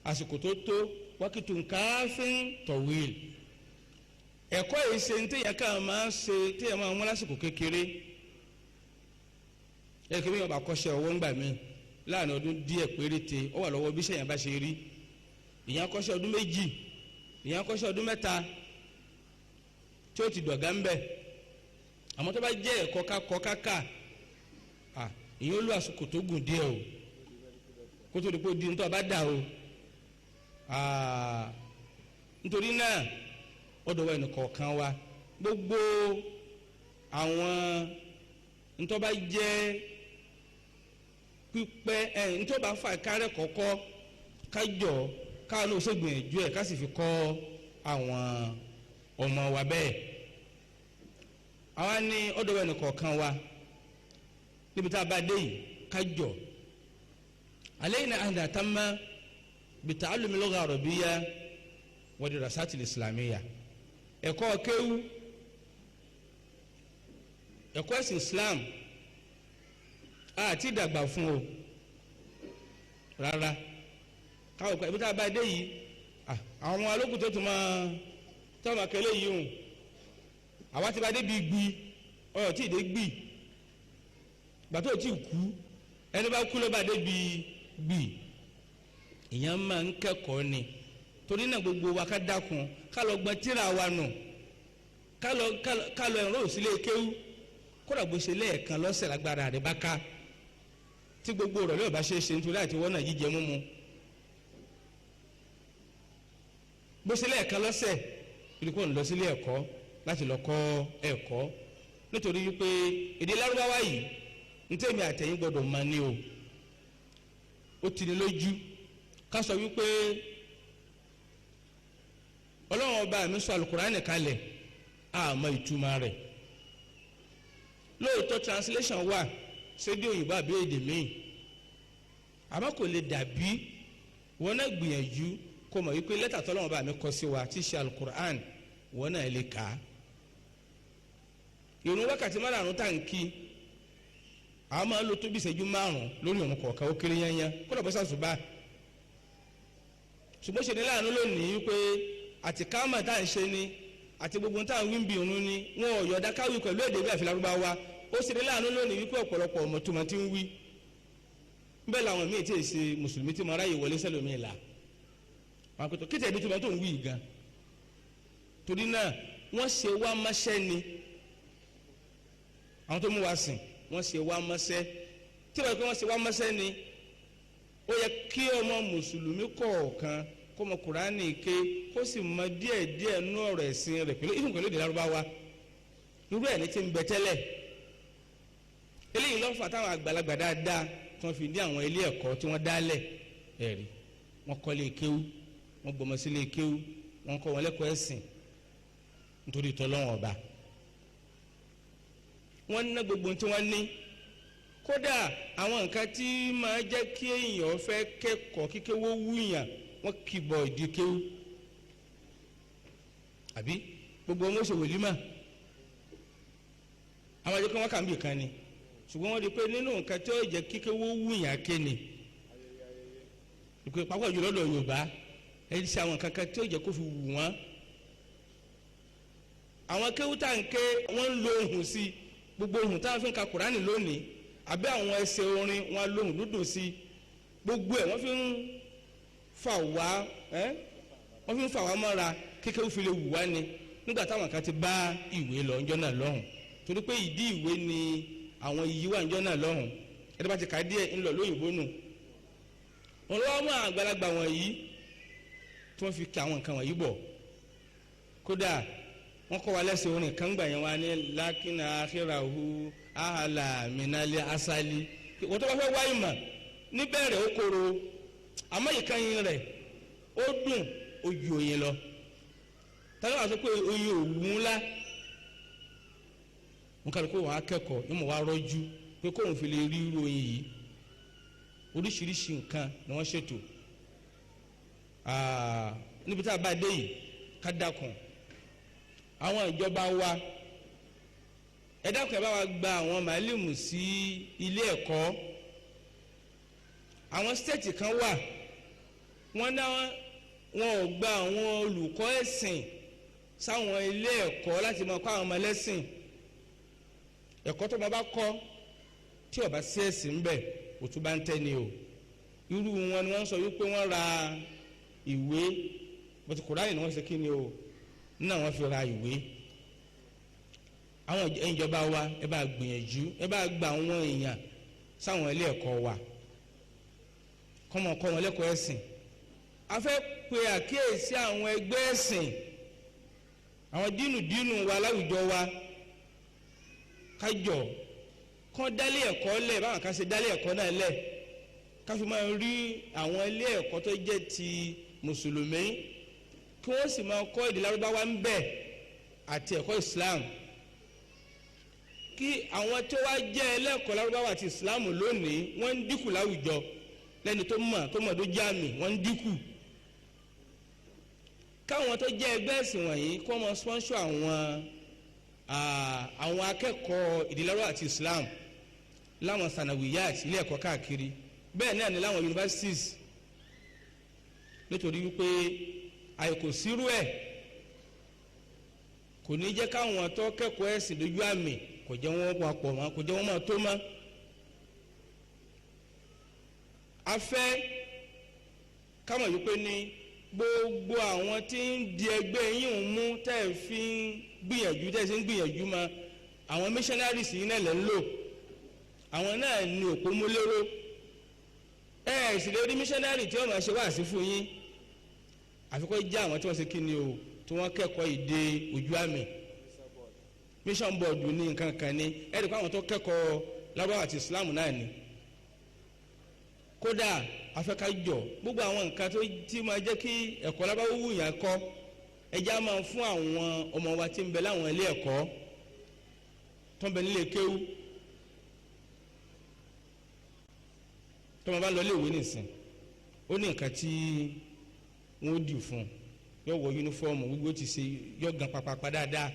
àsìkò tó tó wákìtù káfíń tọ̀wéèl. ẹ̀kọ́ yìí ṣe ní téèyàn ká máa ṣe téèyàn máa mú lásìkò kékeré. ẹ̀kẹ́ bí wọ́n bá kọ́ṣẹ́ ọwọ́ ńgbà míì láàrin ọdún díẹ̀ péréte ó wà lọ́wọ́ bí sẹ́yìn bá ṣe rí. ìyẹn kọ́ṣẹ́ ọdún méjì, ìyẹn kọ́ṣẹ́ ọdún mẹ́ta tí ó ti dọ̀gá ń bẹ̀. àmọ́ tó bá jẹ́ ẹ̀kọ́ káka ìyẹn ó lò àsìkò tó gùn díẹ̀ o kó tó di pé di nítorí bá dà o. nítorí náà ọ̀dọ̀ wa ẹnìkọ̀ọ̀kan wa gbogbo àwọn nítorí bá jẹ́ pípẹ́ nítorí bá fà kárẹ̀ kọ́kọ́ kájọ káwọn náà ṣègbìyànjú ẹ̀ ká sì fi kọ́ àwọn ọmọ wa bẹ́ẹ̀. àwa ní ọ̀dọ̀ wa ẹnìkọ̀ọ̀kan wa níbi tá a bá dé yìí kájọ alayna an natamma bita'allumi lugha arabiyya wa dirasati al-islamiyya. ẹ̀kọ́ kéwú ẹ̀kọ́ ẹ̀sìn Islam àti ìdàgbà fún o rárá. káwọn ọkọ ibi tá a bá dé yìí àwọn alókùn tó tún máa kẹlẹ́ yìí hùn àwa ti bá dé bí gbi ọ̀rọ̀ tí ì dé gbì gbàtọ́ tí ì kú ẹni bá kú ló bá dé bí gbì. ìyẹn máa ń kẹ́kọ̀ọ́ ni torí náà gbogbo wa ká dákun ká lọ gbọ́n tíra wa nù ká lọ ẹ̀rọ òsílẹ̀ kéwú kódà bó ṣe lẹ́ẹ̀kan lọ́sẹ̀ lágbára rẹ̀ bá ká tí gbogbo rẹ̀ lọ́ọ̀ bá ṣe é ṣe nítorí àti wọ́n náà jíjẹ múmu bó ṣe lẹ́ẹ̀kan lọ́sẹ̀ ìdíkò ń lọ sílé ẹ̀kọ́ láti lọ kọ́ ẹ̀kọ́ nítorí wípé èdè lárúbáwá yìí ní tèmi àtẹ̀yìn gbọ́dọ̀ máa ní o. ó ti ní lójú ká sọ wípé ọlọ́run ọba mi sọ alukurani kalẹ̀ àmọ́ ìtumọ̀ rẹ̀. lóòótọ́ translation wà sédé òyìnbó àbí èdè míì àmọ́ kò lè dàbí wọn náà gbìyànjú kó mọ̀ wípé lẹ́tà tọ́lọ́run ọba mi kọ sí wa tí í ṣe alukurani wọn náà lè kà á. ìrun wákàtí márùn-ún tá à ń kí àwọn máa ń lo tó bí ìṣẹ́jú márùn-ún lórí ìrun kọ̀ọ̀kan ó kéré yányán kó lọ́ọ́ bọ́ sàṣùbà. ṣùgbọ́n ṣe ní láàánú lónìí wípé àti káàmà tá à ń ṣe ni àti gbogbo tá à ń wí ń bi ìrun ni wọn ò yọ̀ọ̀dá káwí pẹ̀lú èdè bí àfi Lárúbáwá. ó ṣe ní láàánú lónìí wípé ọ̀pọ̀lọpọ̀ ọmọ tó máa ti ń wí bẹ́ẹ̀ làwọn míì tí ì ṣe mùsùlùmí tí mo ráyè wọlé sẹ́lómi ìlà wọn kò tó kí tẹ̀lé tó máa tó ń wí gan. torí náà wọ́n ṣe wá mọ́ṣẹ́ ni àwọn tó mú wa sìn wọ́n ṣe wá mọ́ṣẹ́ tí wọ́n pẹ́ wọ́n ṣe wá mọ́ṣẹ́ ni ó yẹ kí ọmọ mùsùlùmí kọ̀ọ̀kan kó mọ Kùránì ké kó sì mọ díẹ̀ nú ọ̀rọ̀ ẹ̀sìn rẹ̀ pẹ̀lú ìfún pẹ̀lú èdè Lárúbáwá irú ẹ̀ ní ti ń bẹ tẹ́lẹ̀. eléyìí lọ́fà táwọn àgbàlagbà dáadáa tí wọ́n fi ní àwọn ilé ẹ̀kọ́ tí wọ́n dálẹ̀ ẹ̀rí wọ́n kọ́ lé kéwú wọ́n gbọmọ sí lé kéwú wọ́n kọ́ wọn lẹ́kọ̀ọ́ ẹ̀sìn nítorí ìtọ́lọ́wọ̀n ọba. wọ́n ná gbogbo tí wọ́n ní kódà àwọn nǹkan tí máa jẹ́ kí èèyàn fẹ́ kẹ́kọ̀ọ́ kíkéwó wúyàn wọ́n kìbọ̀ ìdí kéwú àbí gbogbo wọn ṣe wòlímà àwọn àjẹkọ wọn kà ń bì kan ni ṣùgbọ́n wọ́n rí i pé nínú nǹkan tí ó jẹ́ kíkéwó wúyàn ké ni ìpè pápá jùlọ lọ Yorùbá ẹni ṣe àwọn nǹkan kan tí ó jẹ́ kó fi wù wọ́n. àwọn kéwú tá à ń ké wọ́n ń lo ohùn sí gbogbo ohùn táwọn fi ń ka Kùránì lónìí àbí àwọn ẹsẹ̀ orin wọn lóhùn dúdùn sí gbogbo ẹ̀ wọ́n fi ń fà wá mọ́ra kékeré fi lè wù wá ni nígbà táwọn kan ti bá ìwé lọ ńjọ́ náà lọ́hùn torí pé ìdí ìwé ni àwọn iyì wà ńjọ́ náà lọ́hùn ẹni bá ti kà á díẹ̀ ńlọ lóyìnbó nù. wọn lọ́wọ́ mọ́ àgbàlagbà wọ̀nyí tí wọ́n fi kí àwọn nǹkan wọ̀nyí bọ̀ kódà wọ́n kọ́ wa lẹ́sẹ̀ orin kan gbà yẹn wá ní lákínà àkíràhù àhàlà mìnálẹ́ asálí wọ́n tó bá fẹ́ wáyé mà níbẹ̀rẹ̀ ó kóró àmọ́ ìkànnì rẹ̀ ó dùn ojú oyin lọ tàbí wàá sọ pé oyin òwú ńlá wọn kàdé kó wọn akẹ́kọ̀ọ́ ní mo wá rọ́jú pé kóun fi lè rí irú oyin yìí oríṣiríṣi nǹkan ni wọ́n ṣètò níbi tá a bá dé yìí ká dákun àwọn ìjọba wa ẹ dákun ẹ bá wa gba àwọn màálìmù sí ilé ẹ̀kọ́ àwọn stéètì kan wà wọ́n ò gba àwọn olùkọ́ ẹ̀sìn sáwọn ilé ẹ̀kọ́ láti máa kọ́ àwọn ọmọ ẹlẹ́sìn. Ẹ̀kọ́ tó máa bá kọ́ tí ó bá sí ẹ̀sìn ńbẹ̀ òtún bá ń tẹ́ ni o. Irú wọn ni wọ́n sọ wípé wọ́n ra ìwé bọ́tù Kùránì ni wọ́n ṣe kí ni o náà wọ́n fi ra ìwé. Àwọn ìjọba wa ẹ bá gbìyànjú ẹ bá gba àwọn èèyàn sáwọn ilé ẹ̀kọ́ wa kọ́mọ kọ́ wọn lẹ́kọ̀ọ́ ẹ̀sìn. A fẹ́ pe àkíyèsí àwọn ẹgbẹ́ ẹ̀sìn àwọn dínú wa láwùjọ wa kájọ kán dálé ẹ̀kọ́ lẹ̀ báwọn kan ṣe dálé ẹ̀kọ́ náà lẹ̀ ká fi máa rí àwọn ilé ẹ̀kọ́ tó jẹ́ ti mùsùlùmí kí wọ́n sì máa kọ́ èdè lárúbáwá ń bẹ̀ àti ẹ̀kọ́ Islam kí àwọn tó wá jẹ́ ẹlẹ́kọ̀ọ́ lárúbáwá àti Islam lónìí wọ́n ń dínkù láwùjọ lẹ́ni tó mọ̀ tó jáàmì wọ́n ń dínkù káwọn tó jẹ́ ẹgbẹ́ ẹ̀sìn wọ̀nyí kó máa sponsor àwọn akẹ́kọ̀ọ́ èdè lárúbáwá àti Islam láwọn sanawiyat ilé ẹ̀kọ́ káàkiri bẹ́ẹ̀ náà ni láwọn universities nítorí wípé àìkòsírú ẹ̀ kò ní jẹ́ káwọn tó kẹ́kọ̀ọ́ ẹ̀sìn lójú àmì kò jẹ́ wọ́n papọ̀ mọ́ kò jẹ́ wọ́n máa tó mọ́. A fẹ́ káwọn yìí pé ní gbogbo àwọn tí ń di ẹgbẹ́ yín ń mú tẹ́ ẹ fi ń gbìyànjú tẹ́ ẹ sì ń gbìyànjú mọ́ àwọn missionaries yìí náà lẹ́ ń lò àwọn náà ní òpómúléró sì lè rí missionary tí wọ́n máa ṣe wáàsí fún yín àfikún jẹ́ àwọn tí wọ́n ṣe kí ni o tí wọ́n kẹ́kọ̀ọ́ èdè ojú àmì mission board ní nǹkan kan ní ẹ̀rí pé àwọn tó kẹ́kọ̀ọ́ lárúbáwá àti Islam náà ni kódà afẹ́kájọ gbogbo àwọn nǹkan tó tí máa jẹ́ kí ẹ̀kọ́ lárúbáwá wù yàn kọ́ ẹja máa fún àwọn ọmọ wa tí ń bẹ láwọn ilé ẹ̀kọ́ tó ń bẹ nílé kéwú tó máa bá lọ ilé ìwé nìsín ó ní nǹkan tí wọ́n dì fún yóò wọ yunifọ́ọ̀mù gbogbo ti ṣe yóò gan papapa dáadáa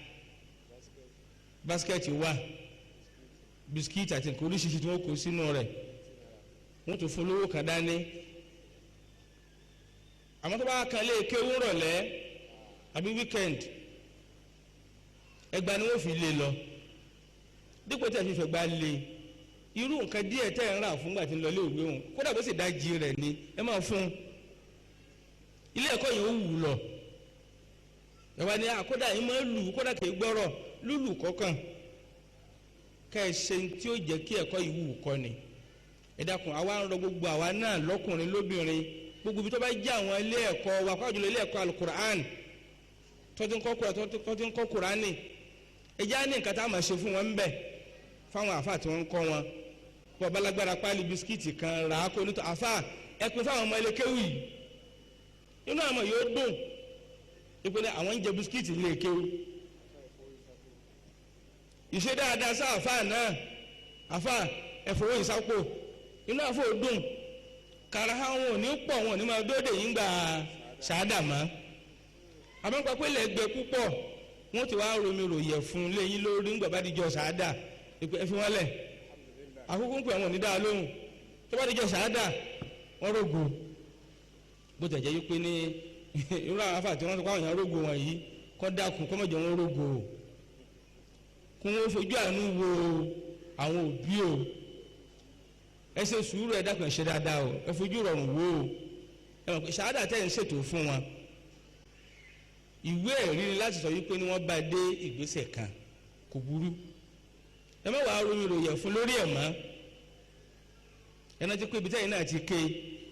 báskẹ́ẹ̀tì wà bisikíìtì àti nǹkan oríṣiríṣi tí wọ́n kó sínú rẹ̀ wọ́n tún fún lówó kan dání àmọ́ tó bá kan lé kéwú rọ̀lẹ́ àbí weekend ẹgbàá ni wọ́n fi lé lọ dípò tí a fi fẹ̀gbà lé irú nǹkan díẹ̀ tẹ́ ẹ̀ ń rà fún gbà tí ń lọ ilé ìwé òun kódà bó sì dájí rẹ̀ ni ẹ máa fún un ilé ẹ̀kọ́ yìí ó wù lọ ẹ̀wá ni àkódà yìí máa lù kódà kì í gbọ́rọ̀ lùlù kọ̀ọ̀kan ká ẹ ṣe tí ó jẹ́ kí ẹ̀kọ́ yìí wù kọ́ ni ẹ dákun àwa ń rọ gbogbo àwa náà lọ́kùnrin lóbìnrin gbogbo ibi tó bá jẹ́ àwọn ilé ẹ̀kọ́ wa kó àjùlọ ilé ẹ̀kọ́ alukur'an tó ti ń kọ́ kur'ani ẹ já ní nǹkan tá a máa ṣe fún wọn ń bẹ̀ fáwọn àfa tí wọ́n ń kọ́ wọn bọ́ balagbára páálí bisikíìtì kan rà á kó nítorí àfa ẹ pin fáwọn ọmọ ilé kéwì yìí inú àwọn yóò dùn ìpínlẹ̀ àwọn ń jẹ bisikíìtì ilé kéwì ìṣe dáadáa sá àfa náà àfa ẹ̀fọ́wọ́ ìsápò inú àfọ dùn kàrà àwọn ò ní pọ̀ wọn ò ní máa dóde yìí ń gbà ṣáádà mọ́ àmọ́ pé lẹ́gbẹ̀ẹ́ púpọ̀ wọ́n ti wá romi ròyẹ̀ fún lẹ́yìn lórí ńgbà bá dijọ́ ṣáádà ẹ fi wọ́n lẹ̀ àkókò ń pè àwọn onídàá lóhùn tó bá dijọ́ ṣáádà wọ́n rògbò bó tẹ̀ jẹ́ yí pé ní irú àwọn afáàtì wọn tó kọ́ àwọn èèyàn rògbò wọn yìí kọ́ dákun kọ́ mọ̀jọ́ wọn rògbò kún wọn fojú àánú wo àwọn òbí o ẹ ṣe sùúrù ẹ dákun ẹ ṣe dáadáa o ẹ fojú rọrùn wo o ẹ mọ̀ pé ṣáádà tẹ̀ ń ṣètò fún wọn ìwé ẹ̀rí ni láti sọ wípé ni wọ́n bá dé ìgbésẹ̀ kan kò burú ẹ má wàá romi ròyẹ̀ fún lórí ẹ̀ mọ́ ẹ náà ti pé ibi tẹ́yìn náà ti ké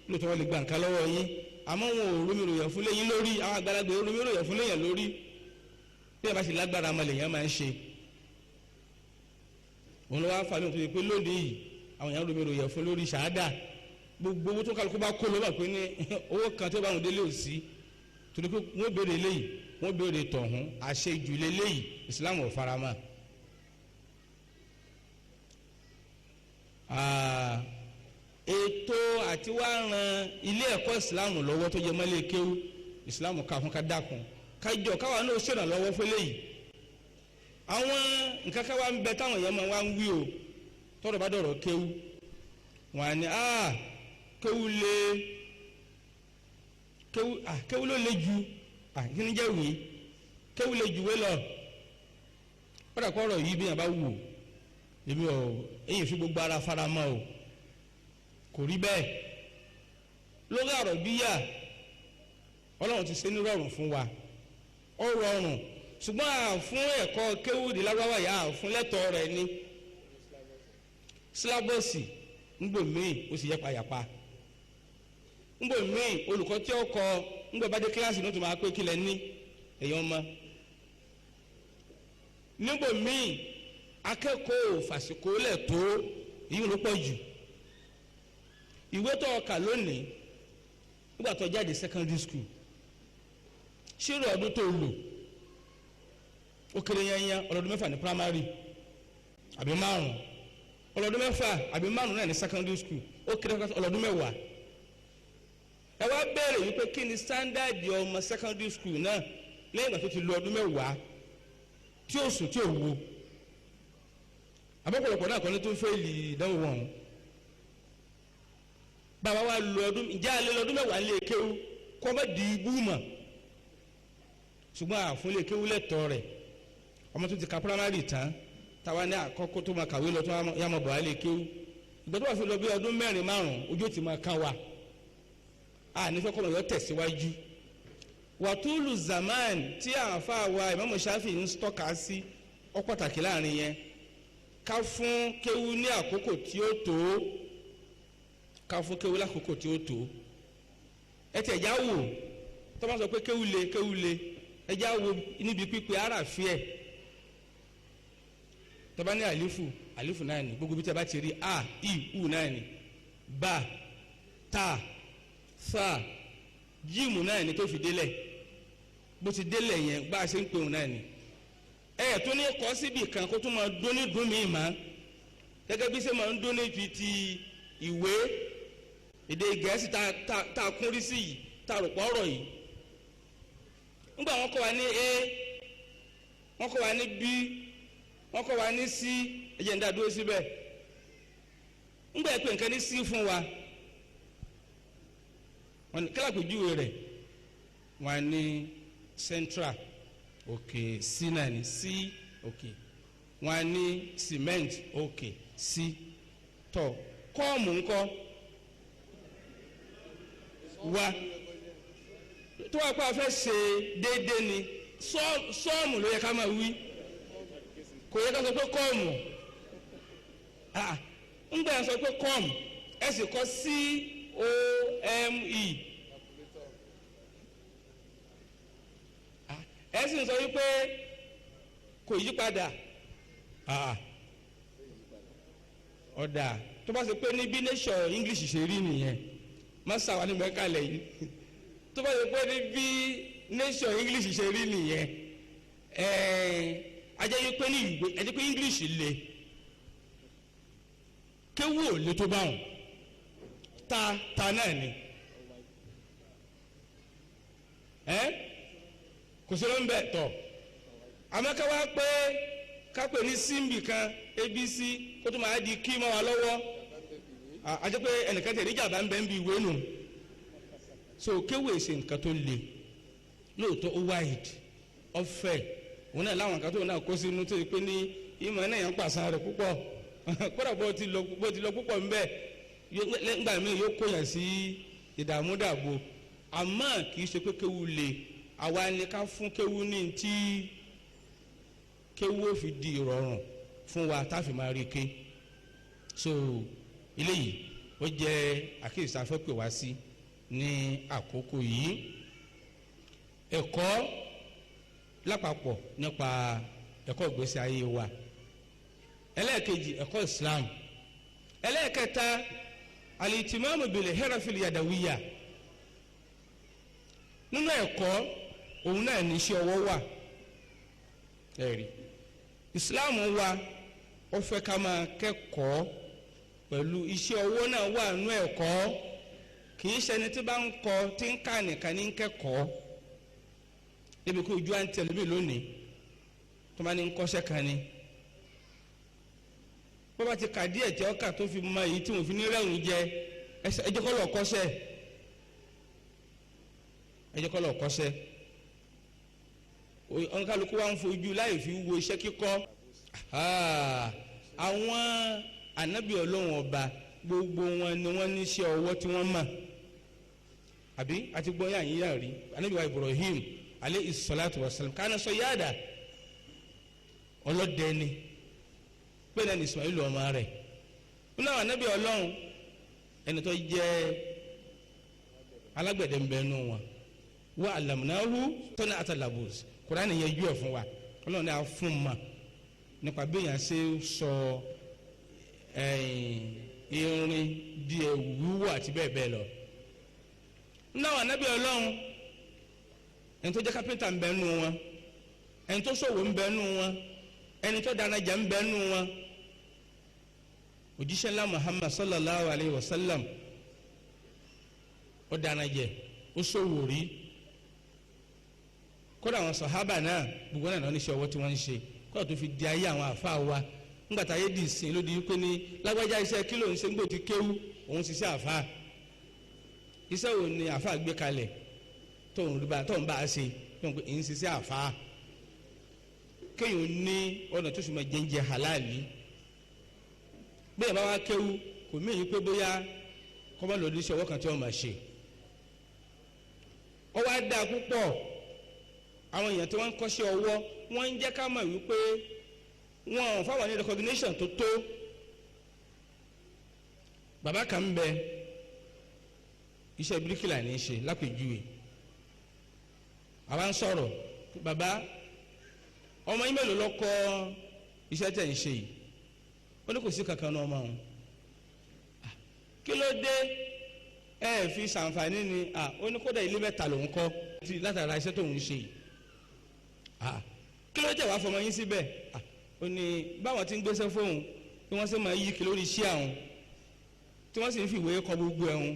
lóòótọ́ wọn lè gba nǹkan lọ́wọ́ yín àmọ́ wọn ò romi ròyẹ̀ fún léyìn lórí àwọn àgbàlagbà romi ròyẹ̀ fún léyìn lórí bí ẹ bá sì lágbára ọmọ lèyàn máa ń ṣe òun ló wá fà mí tó yẹ pé lónìí yìí àwọn èèyàn romi ròyẹ̀ fún lórí ṣáádà gbogbo owó tó kálukú bá kó ló bá pé ní owó kan tó bá wọn délé òsì torí pé wọ́n béèrè léyìí wọ́n béèrè tọ̀hún àṣejù léyìí Islam ò farama. Ètò àti wá ran ilé ẹ̀kọ́ Islam lọ́wọ́ tó jẹ mọ́lẹ̀ kéwú Islam ká fún ká dákun kájọ káwa náà ṣèrànlọ́wọ́ fún léyìí. Àwọn nǹkan káwa ń bẹ táwọn èèyàn máa wá ń wí o tọ́rọ̀ bá dọ̀rọ̀ kéwú wọn á ní kéwú lé kéwú ló le ju kí ni jẹ́ ìwé kéwú le juwé lọ padà kọ́ ọ̀rọ̀ yìí bí yàn bá wù èmi ò èyí fi gbogbo ara fara mọ́ o kò rí bẹ́ẹ̀ lórí àrọ̀bíyà ọlọ́run ti ṣe ní rọrùn fún wa ó rọrùn ṣùgbọ́n fún ẹ̀kọ́ kéwúdì lágbáwá yà fún lẹ́tọ̀ọ́ rẹ̀ ní sílábọ̀sì ńgbòmíì ó sì yẹ payàpa ńgbòmíì olùkọ́ tí ó kọ ńgbà bá dé kíláàsì ní ó tún máa pé kílẹ̀ ní ẹ̀yọ́ ọmọ nígbòmíì akẹ́kọ̀ọ́ fàṣíkò lẹ̀ tó èyí ló pọ̀ jù ìwé tó kà lónìí nígbà tó jáde secondary school ṣírò ọdún tó lò ó kéré yányá ọlọ́dún mẹ́fà ní primary àbí márùn ọlọ́dún mẹ́fà àbí márùn náà ní secondary school ó kéré ọlọ́dún mẹ́wàá ẹ wá béèrè wípé kí ni standard ọmọ secondary school náà lẹ́yìn ìgbà tó ti lo ọdún mẹ́wàá tí ó sùn tí ó wo àbọ̀pọ̀lọpọ̀ náà kọ́ ní tó ń fẹ́ẹ̀lì ìdánwò wọn bàbá wa lo ọdún ìjà alẹ́ lọ́dún mẹ́wàá lè kéwú kọ́ bá di ibú mọ̀ ṣùgbọ́n àfún lè kéwú lẹ́tọ̀ọ́ rẹ̀ ọmọ tó ti ka primary tán táwa ní àkọ́kọ́ tó máa kàwé lọ tó yá mọ̀ bọ̀ á lè kéwú ìgbà tó wà fi lọ bí ọdún mẹ́rin márùn ojú ti máa kán wa a nífẹ̀ẹ́ kọ́ mọ̀ yọ tẹ̀síwájú wàtúlù zaman tí àwọn afáwa Imam Shafi ń tọ́ka sí ó pàtàkì láàrin yẹn ká fún kéwú ní àkókò tí ó tó ká fún kéwú lákòókò tí ó tó ẹ tẹ̀ já wò tó bá sọ pé kéwú le ẹ já wò níbi pípé àràfíà ẹ̀ tó bá ní àlífù náà ni gbogbo bí tẹ́ bá ti rí a i u náà ni ba ta sa jíìmù náà ni tó fi délẹ̀ bó ti délẹ̀ yẹn bá a ṣe ń pè òun náà ni tó ní kọ́ síbi kan kó tún máa dún ní dún mí mà gẹ́gẹ́ bí ṣe máa ń dún ní fi ti ìwé èdè Gẹ̀ẹ́sì tá a kún rí sí yìí tá a rò pọ̀ ọ̀rọ̀ yìí ńgbà wọ́n kọ́ wa ní a wọ́n kọ́ wa ní b wọ́n kọ́ wa ní c ẹ̀jẹ̀ ń dá dúró síbẹ̀ ńgbà ẹ̀ pé nǹkan ní c fún wa wọ́n kí lápèjúwe rẹ̀ wọ́n ní central okay c náà ní c okay wọ́n ní cement okay c tọ́ kọ́ọ̀mù ńkọ́ wa tó wà pé a fẹ́ ṣe déédéé ni sọ́ọ̀mù ló yẹ ká máa wí kò yẹ ká sọ pé kọ́ọ̀mù ńgbà yẹn sọ pé kọ́ọ̀mù ẹ sì kọ́ COME ẹ sì ń sọ wípé kò yí padà ọ̀dà tó bá ṣe pé ní bí nation English ṣe rí nìyẹn má sàwọn ní mẹ́kàlẹ̀ yìí tó bá ṣe pé ní bí nation English ṣe rí nìyẹn ajẹ́ yìí pé ní ìwé ẹ̀jẹ̀ pé English le kéwú ò le tó báwọn ta náà ni kò sí ló ń bẹ̀ tọ̀ àmọ́ká wá pé kápẹ́ ní símbì kan abc kó tó máa di kí mọ́ wa lọ́wọ́ àti pé ẹnìkan tẹ̀ níjàmbá ń bẹ́ ń bi ìwé nù so kéwú èsì nǹkan tó le lóòótọ́ ó wáìdì ọ̀fẹ́ òun náà láwọn nǹkan tó náà kó sínú tó yẹ pé ní ìmọ̀ náà yẹn ń pàṣẹ rẹ̀ púpọ̀ kódà bó ti lọ púpọ̀ ń bẹ́ẹ̀ nígbà míì yóò kóyàn sí ìdààmú dààbò àmọ́ kì í ṣe pé kéwú le àwa ni ká fún kéwú ní tí kéwú ó fi di ìrọ̀rùn fún wa tá a fi máa rí ké so eléyìí ó jẹ́ àkíyèsí afẹ́ pè wá sí ní àkókò yìí ẹ̀kọ́ lápapọ̀ nípa ẹ̀kọ́ ìgbésí ayé wa ẹlẹ́ẹ̀kejì ẹ̀kọ́ Islam ẹlẹ́ẹ̀kẹta alìtìmọ́mù bìlẹ̀ hẹ́rọ̀fìlì yàdàwíyà nínú ẹ̀kọ́ òun náà ní iṣẹ́ ọwọ́ wà ẹ̀rí Islam wa ó fẹ́ ká máa kẹ́kọ̀ọ́ pẹ̀lú iṣẹ́ ọwọ́ náà wà nínú ẹ̀kọ́ kì í ṣẹni tí bá ń kọ́ tí ń kà nìkan ní kẹ́kọ̀ọ́ níbi kó ojú à ń tẹ̀lé mi lónìí tó bá ní ń kọ́ṣẹ́ kan ni bọ́bá ti kà díẹ̀ tí ọkà tó fi mọ èyí tí wọ́n fi ní rẹ́rùn jẹ ẹjẹ́ kọ́ lọ kọ́ṣẹ́ ẹ jẹ́ kọ́ lọ kọ́ṣẹ́ ọ̀nkálukú wa ń fojú láì fi wo iṣẹ́ kíkọ́ àwọn ànábì ọlọ́run ọba gbogbo wọn ni wọ́n ní iṣẹ́ ọwọ́ tí wọ́n mọ̀ àbí àti gbọ́yà yín yà rí ànábì wa Ibrahim alayhi salatu wa salam kana sayyada ọlọ́dẹ ni bẹ́ẹ̀ náà ni Ismail ọmọ rẹ̀ nínú àwọn ànábì ọlọ́run ẹni tó jẹ́ alágbẹ̀dẹ ń bẹ nù wọn wa alamnahu tọ́nà àtàlàbùs Kùránì yẹn jú ẹ̀ fún wa ọlọ́run ní a fún ma nípa bí èèyàn ṣe sọ irin di ẹ̀wù wíwọ̀ àti bẹ́ẹ̀ bẹ́ẹ̀ lọ nínú àwọn ànábì ọlọ́run ẹni tó jẹ́ kápẹ́ntà ń bẹ nù wọn ẹni tó ṣòwò ń bẹ nù wọn ẹni tó dánajà ń bẹ nù wọn òjíṣẹ́ ńlá Muhammad sallallahu alayhi wa sallam ó dánajẹ ó ṣòwò rí kódà àwọn sàhábà náà gbogbo náà ní iṣẹ́ ọwọ́ tí wọ́n ń ṣe kódà tó fi di ayé àwọn àfáà wa ńgbà tá ayé dì sí ló di pé ní lágbájá iṣẹ́ kí ló ń ṣe ńgbò tí kéwú òun ṣiṣẹ́ àfáà iṣẹ́ wo ni àfáà gbé kalẹ̀ tóun bá a ṣe tóun pé ń ṣiṣẹ́ àfáà kéèyàn ní ọ̀nà tó sì máa jẹ́ńjẹ́ halali bẹ́ẹ̀ bá wá kéwú kò míì pé bóyá kọ́mọ́ lòdì iṣẹ́ ọwọ́ kan tí wọ́n máa ṣe ọ wá dáa púpọ̀ àwọn èèyàn tí wọ́n ń kọ́ṣẹ́ ọwọ́ wọ́n ń jẹ́ ká mọ̀ wípé wọn ò fáwọn ní recognition tó tó bàbá kan ń bẹ iṣẹ́ bíríkìlà ní í ṣe lápèjúwe àwa ń sọ̀rọ̀ bàbá ọmọ yín mélòó ló kọ́ iṣẹ́ tẹ̀ ń ṣe yìí ó ní kò sí kankan náà ọmọ òun kí ló dé ẹ fi ṣàǹfààní ni ó ní kódà ilé mẹ́ta lòún kọ́ látara iṣẹ́ tóun ṣe yìí kí ló jẹ́ wàá fọmọ yín síbẹ̀ ó ní báwọn ti ń gbéṣẹ́ fóun bí wọ́n ṣe máa yí kí lórí iṣẹ́ àwọn tí wọ́n sì ń fi ìwé kọ gbogbo ẹ̀hún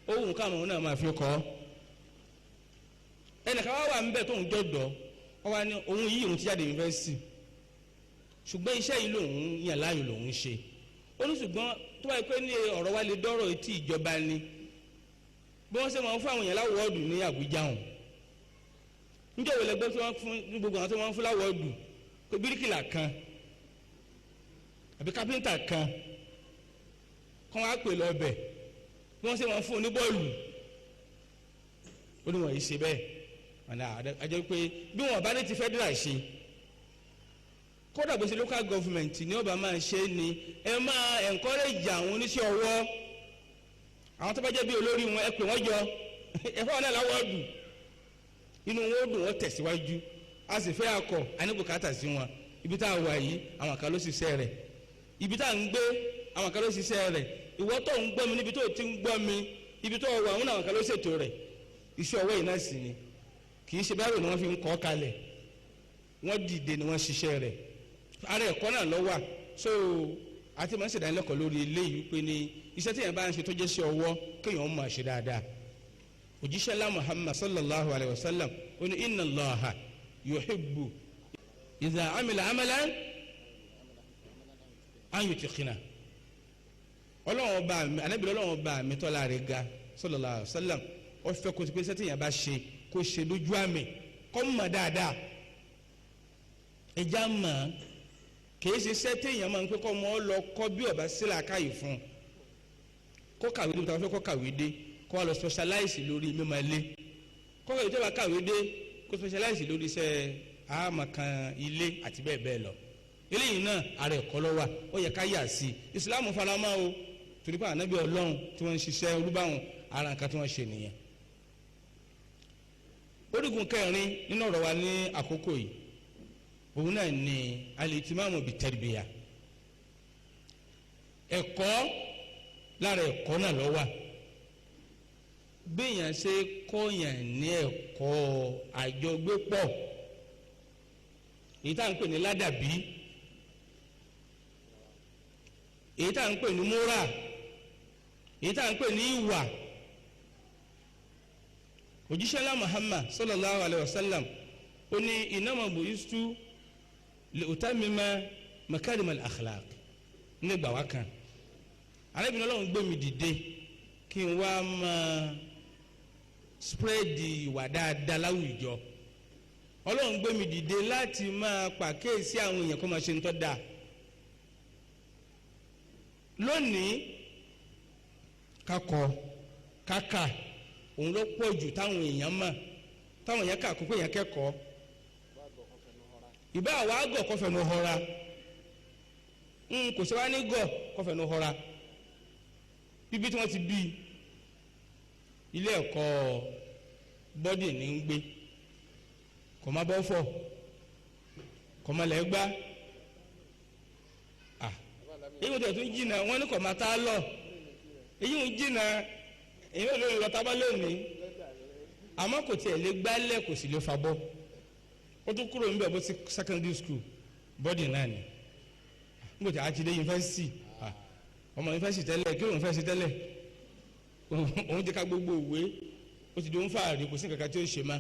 ó wù káwọn náà máa fi kọ́ ẹnìkan wá wà ń bẹ̀ tóun jọ̀dọ̀ wọ́n wá ní òun yìí òun ti jáde yunifásitì ṣùgbọ́n iṣẹ́ yìí lòun yàn láàyò lòun ṣe ó ní ṣùgbọ́n tó bá yẹ pé ní ọ̀rọ̀ wa lè dọ́rọ̀ etí ìjọba ni bí wọ́n ṣe máa ń fún àwọn èèyàn láwọ́ọ̀dù ní Àbújá hàn níjọ́ ìwé lẹ́gbẹ́ tí wọ́n fún gbogbo àwọn tí wọ́n fún láwọ́ọ̀dù pé bíríkìlà kan àbí kápẹ́ńtà kan kọ́ wá pè lọ bẹ̀ bí wọ́n ṣe máa ń fún oníbọ́ọ̀lù ó ní wọ́n yìí ṣe bẹ́ẹ̀ ọ̀nà àjẹ́ pé bí wọ́n bá ní ti federal ṣe kódà gbèsè local government ní ọba máa ṣe ni ẹ máa encourage àwọn oníṣẹ́ ọwọ́ àwọn tó bá jẹ́ bí olórí wọn ẹ pè wọ́n jọ ẹ fọwọ́n náà láwọ́ọ̀dù inú wọn ó dùn wọ́n tẹ̀síwájú a sì fẹ́ akọ aníbùkátà sí wọn ibi tá a wà yìí àwọn kan ló ṣiṣẹ́ rẹ̀ ibi tá a ń gbé àwọn kan ló ṣiṣẹ́ rẹ̀ ìwọ tó ń gbọ́ mi níbi tó ti ń gbọ́ mi ibi tó wà àwọn kan ló ṣètò rẹ̀ iṣẹ́ ọwọ́ yìí náà sì ni kì í ṣe báyìí ni wọ́n fi ń kọ́ kalẹ̀ wọ́n dìde ni wọ́n ṣiṣẹ́ rẹ̀ ara ẹ̀kọ́ náà lọ wà so àti máa ń ṣèdánilẹ́kọ̀ọ́ lórí eléyìí pé ní iṣẹ́ tí yẹn bá ń ṣe tó jẹ́ sí ọwọ́ kéèyàn máa ṣe dáadáa òjíṣẹ́ ńlá Muhammad sallallahu alayhi wa sallam ó ní inna Allaha yuhibbu idha amila amalan an yutiqina ọlọ́wọ́n bá mi anábìrì ọlọ́wọ́n bá mi tọ́lá rẹ̀ ga sallallahu alayhi wa sallam ó fẹ́ kó ti pé iṣẹ́ tí yẹn bá ṣe kó ṣe lójú àmì kó mọ̀ dáadáa ẹja mọ̀ kìí ṣe iṣẹ́ téèyàn máa ń pẹ́ kọ́ ọmọ ọ lọ kọ́ bí ọba sílẹ̀ akáyì fún kó kàwé dé níta fẹ́ kó kàwé dé kó wá lọ specialize lórí mímọ ilé kó kàwé tó bá kàwé dé kó specialize lórí iṣẹ́ àmọ̀kan ilé àti bẹ́ẹ̀ bẹ́ẹ̀ lọ eléyìí náà ààrẹ ẹ̀kọ́ ló wà ó yẹ ká yà sí i Islam faramọ́ o torí pé ànábì Ọlọ́run tí wọ́n ń ṣiṣẹ́ olúbàwọ̀n ara nǹkan tí wọ́n ṣe nìyẹn. orígun kẹrin nínú ọ̀rọ̀ wa ní àkókò yìí òun náà ní alìtìmáàmù bíi tẹ̀rìbìyà ẹ̀kọ́ lára ẹ̀kọ́ náà ló wà béèyàn ṣe kọ́yàn ní ẹ̀kọ́ àjọgbépọ̀ èyí tá à ń pè ní ládàbí èyí tá à ń pè ní múrà èyí tá à ń pè ní ìwà òjíṣẹ́ ńlá Muhammad sallallahu alayhi wa sallam ó ní innama bu'istu li utammima makarim al-akhlaq nígbà wá kan arábìnrin Ọlọ́run gbé mi dìde kí n wá máa spread ìwà dáadáa láwùjọ. Ọlọ́run gbé mi dìde láti máa pàkíyèsí àwọn èèyàn kó máa ṣe ń tọ́ da. Lónìí kakọ kaka òun ló pọ̀ jù táwọn èèyàn mọ̀, táwọn èèyàn kà kó pé èèyàn kẹ́kọ̀ọ́. Ìbá àwa àgọ̀ kọfẹ̀nu họra kò sí wá ní gọ̀ kọfẹ̀nu họra. Bíbí tí wọ́n ti bí ilé ẹ̀kọ́ bọ́dì ní ń gbé, kò má bọ́ fọ̀, kò má lẹ́ gbá. Èyí tó tún jìnnà wọ́n ní kò má tá lọ, èyí ń jìnnà èyí ò lóyún lọ tábà lónìí, àmọ́ kò tiẹ̀ lè gbálẹ̀ kò sì lè fa bọ́. Ó tún kúrò níbẹ̀ bó ti secondary school bọ́dì náà ni. Nígbà tí a ti dé yunifásitì, ọmọ yunifásitì tẹ́lẹ̀ kí lóun fẹ́ ṣe tẹ́lẹ̀, òun ti ka gbogbo òwe, ó ti di òun fàárí, kò sí nǹkan kan tí ó ṣe má.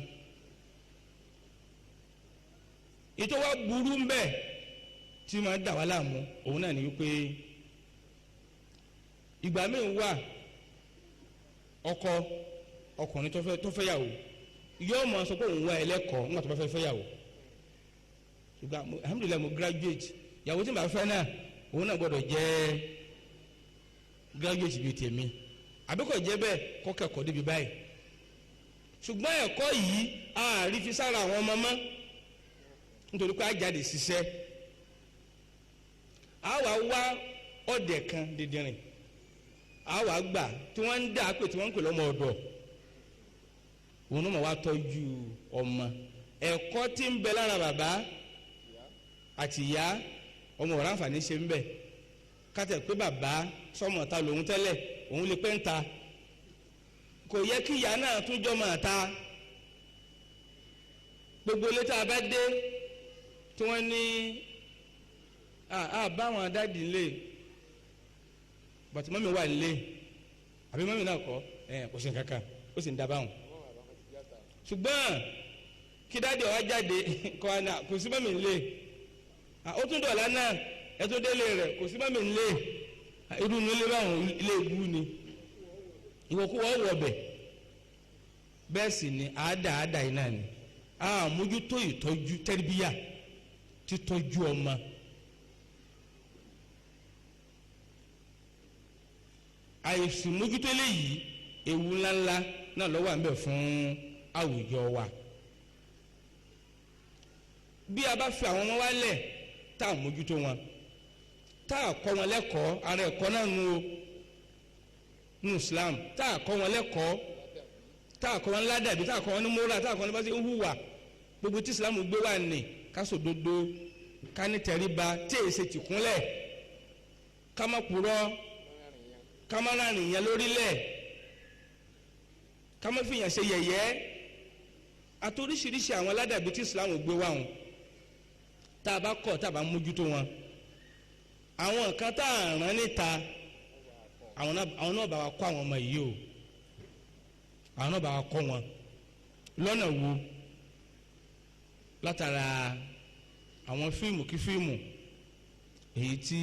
Ètò wa burú ń bẹ tí máa dà wá láàmú òun náà ni wípé ìgbà míì wà ọkùnrin tó fẹ́ yàwó yóò máa sọ pé òun wá ẹlẹ́kọ̀ọ́ nígbà tó bá fẹ́ yàwó. Ṣùgbọ́n alhamdulilayi mo graduate, yàwó tí mo bá fẹ́ náà òun náà gbọ́dọ̀ jẹ́ graduate bíi tèmi, àbíkọ̀ jẹ́ bẹ́ẹ̀ kọ́ kẹ́kọ̀ọ́ débi báyìí. Ṣùgbọ́n ẹ̀kọ́ yìí àárí fi sára àwọn ọmọ mọ́ nítorí pé a jáde ṣiṣẹ́. A wá wá ọ̀dẹ̀ kan dídìrín, a wá gbà tí wọ́n ń dà pé tí wọ́n ń pè lọ́mọ ọ̀dọ̀, òun náà wá tọ́jú ọmọ. Ẹ̀kọ́ tí ń bẹ lára bàbá àti ìyá ọmọ ọ̀rá àǹfààní ṣe ń bẹ. Kátẹ̀ pé bàbá sọmọ ta lòun tẹ́lẹ̀, òun lè pẹ́ ń ta, kò yẹ kí ìyá náà tún jọ máa ta. Gbogbo ilé tá a bá dé tí wọ́n ní báwọn dáàdì ńlẹ̀ bàtí mọ́mí wà ńlẹ̀ àbí mọ́mí náà kọ́ kò sí nǹkan kan, ó sì ń da báwọn. Ṣùgbọ́n kí dáàdì ọ̀wá jáde kọ́ àná kò sí mọ́mí ńlẹ̀, ó tún dọ̀lá náà ẹ tó délé rẹ̀ kò sí mọ́mí ńlẹ̀, irú nílé báwọn ilé ìbú ni ìwọ̀kúwọ̀ wọ̀ bẹ̀. Bẹ́ẹ̀ sì ni àádáa yìí náà ni àmójútó ìtọ́jú tẹ́rìbíyà, títọ́jú ọmọ. Àìsí mójútó eléyìí ewu ńláńlá náà ló wà ń bẹ fún àwùjọ wa. Bí a bá fi àwọn ọmọ wa lẹ̀ tá a mójútó wọn, tá a kọ́ wọn lẹ́kọ̀ọ́, ara ẹ̀kọ́ náà nu Islam, tá a kọ́ wọn lẹ́kọ̀ọ́, tá a kọ́ wọn ládàbí, tá a kọ́ wọn ní mọ́ra, tá a kọ́ wọn ní bá ṣe ń hùwà, gbogbo tí Islam gbé wà ní káṣọ dodo, ká ní tẹríba, tí èyí ṣe tìkúnlẹ̀, ká má purọ́, ká má rárìn yẹn lórílẹ̀, ká má fi yàn ṣe yẹ̀yẹ́, àti oríṣiríṣi àwọn aládàbí tí Islam gbé wà wọn. Tá a bá kọ̀, tá a bá mójútó wọn, àwọn nǹkan tá a rán níta àwọn náà bá wa kọ́ àwọn ọmọ yìí o, àwọn náà bá wa kọ́ wọn lọ́nà wo, látara àwọn fíìmù kí fíìmù èyí tí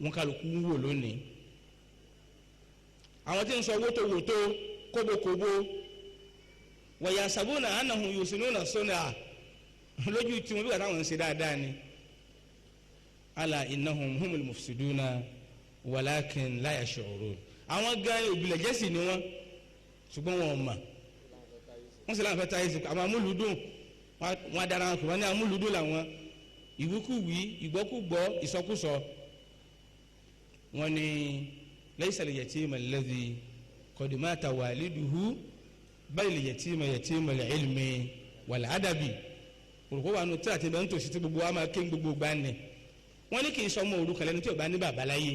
wọ́n kálukú ń wò lónìí. Àwọn tí ń sọ wótòwótò kóbókóbó wọ̀yà sàbónà ànàhùn yusinuna sọ́nà lójú tí wọ́n bí wàtá wọn ń ṣe dáadáa ni. Ala innahum humul mufsiduna walakin la yash'urun. Àwọn gan òbílẹ̀ jẹ́sì ni wọ́n, ṣùgbọ́n wọn ò mà. Wọ́n sì láǹfẹ́ táyé sí àwọn amúlùdùn, wọn adara wọn kò wọ́n ní amúlùdùn làwọn, ìwíkúwí, ìgbọ́kúgbọ́, ìsọkúsọ. Wọ́n ní laysa al-yatima alladhi qad mata waliduhu bal al-yatima yatima al-ilmi wal-adabi. Òrùkọ́ wa nù tí àti bẹ́ẹ̀ ń tòṣì tí gbogbo wa máa ké gbogbo gbá ni. Wọ́n ní kì í sọmọ òrukàn lẹ́nu tí ò bá ní bàbá láyé.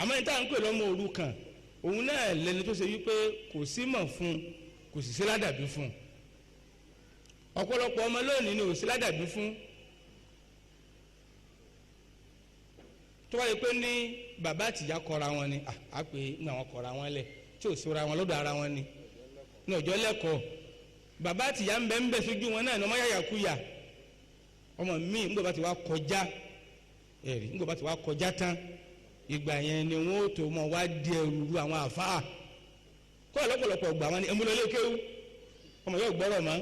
Àmọ́ ní táwọn ń pè lọ́mọ òrukàn, òun náà lẹ́nu tó ṣe wípé kò sí mọ̀ fún, kò sì sí ládàbí fún. Ọ̀pọ̀lọpọ̀ ọmọ lónìí ni ò sí ládàbí fún. Tó wáyé pé ní bàbá àtìyá kọra wọn ni, á pé ní àwọn kọra wọn lẹ̀ tí ò síra wọn lọ́dọ̀ ara wọn ni. Ní ọjọ́ lẹ́kọ̀ọ́, bàbá àtìyá ń bẹ sójú wọn náà ní ọmọ yàyà kúyà. Ọmọ mi ńgbà bá ti wá kọjá, ńgbà bá ti wá kọjá tán, ìgbà yẹn ni wọ́n ó tó mọ̀ wá di ẹrù ru àwọn àfáà kọ́ ọ̀lọ́pọ̀lọpọ̀ gbà wọn ni ẹmúlẹ́lẹ́ kéwú ọmọ yóò gbọ́rọ̀ mọ́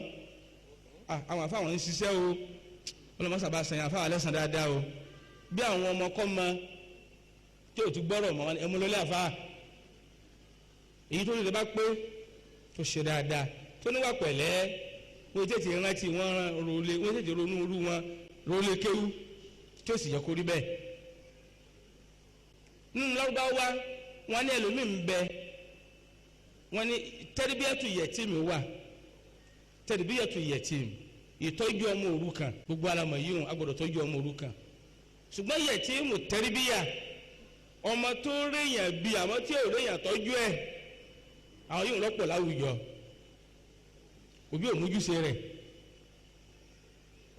àwọn àfáà wọn ń ṣiṣẹ́ o ọlọ́mọṣàbá sẹ́yìn àfáà lẹ́sàn dáadáa o bí àwọn ọmọ kọ́ mọ tí ò ti gbọ́rọ̀ mọ́ wọn ni ẹmúlẹ́lẹ́ àfáà èyí tó lè bá pé tó ṣe dáadáa tó níwà pẹ̀lẹ́ wọ́n tètè rántí wọ́n rọlé wọ́n tètè ronú irú wọn rọlé kéwú tí ó sì yẹ kó rí bẹ́ẹ̀. nínú lọ́gbàwá wọn ní ẹlòmíín bẹ wọn ní tẹ́rìbíyàtù yẹtìmù wà tẹ́rìbíyàtù yẹtìmù ìtọ́jú ọmọ òrukàn gbogbo alamọ̀ yìí wọn agbọ́dọ̀ tọ́jú ọmọ òrukàn ṣùgbọ́n yẹtìmù tẹ́rìbíyà ọmọ tó réyàn bí àmọ́ tí ò réyàn tọ́jú ẹ̀ àwọn yìí ń lọ́pọ̀ láwùjọ òbí òmójúṣe rẹ̀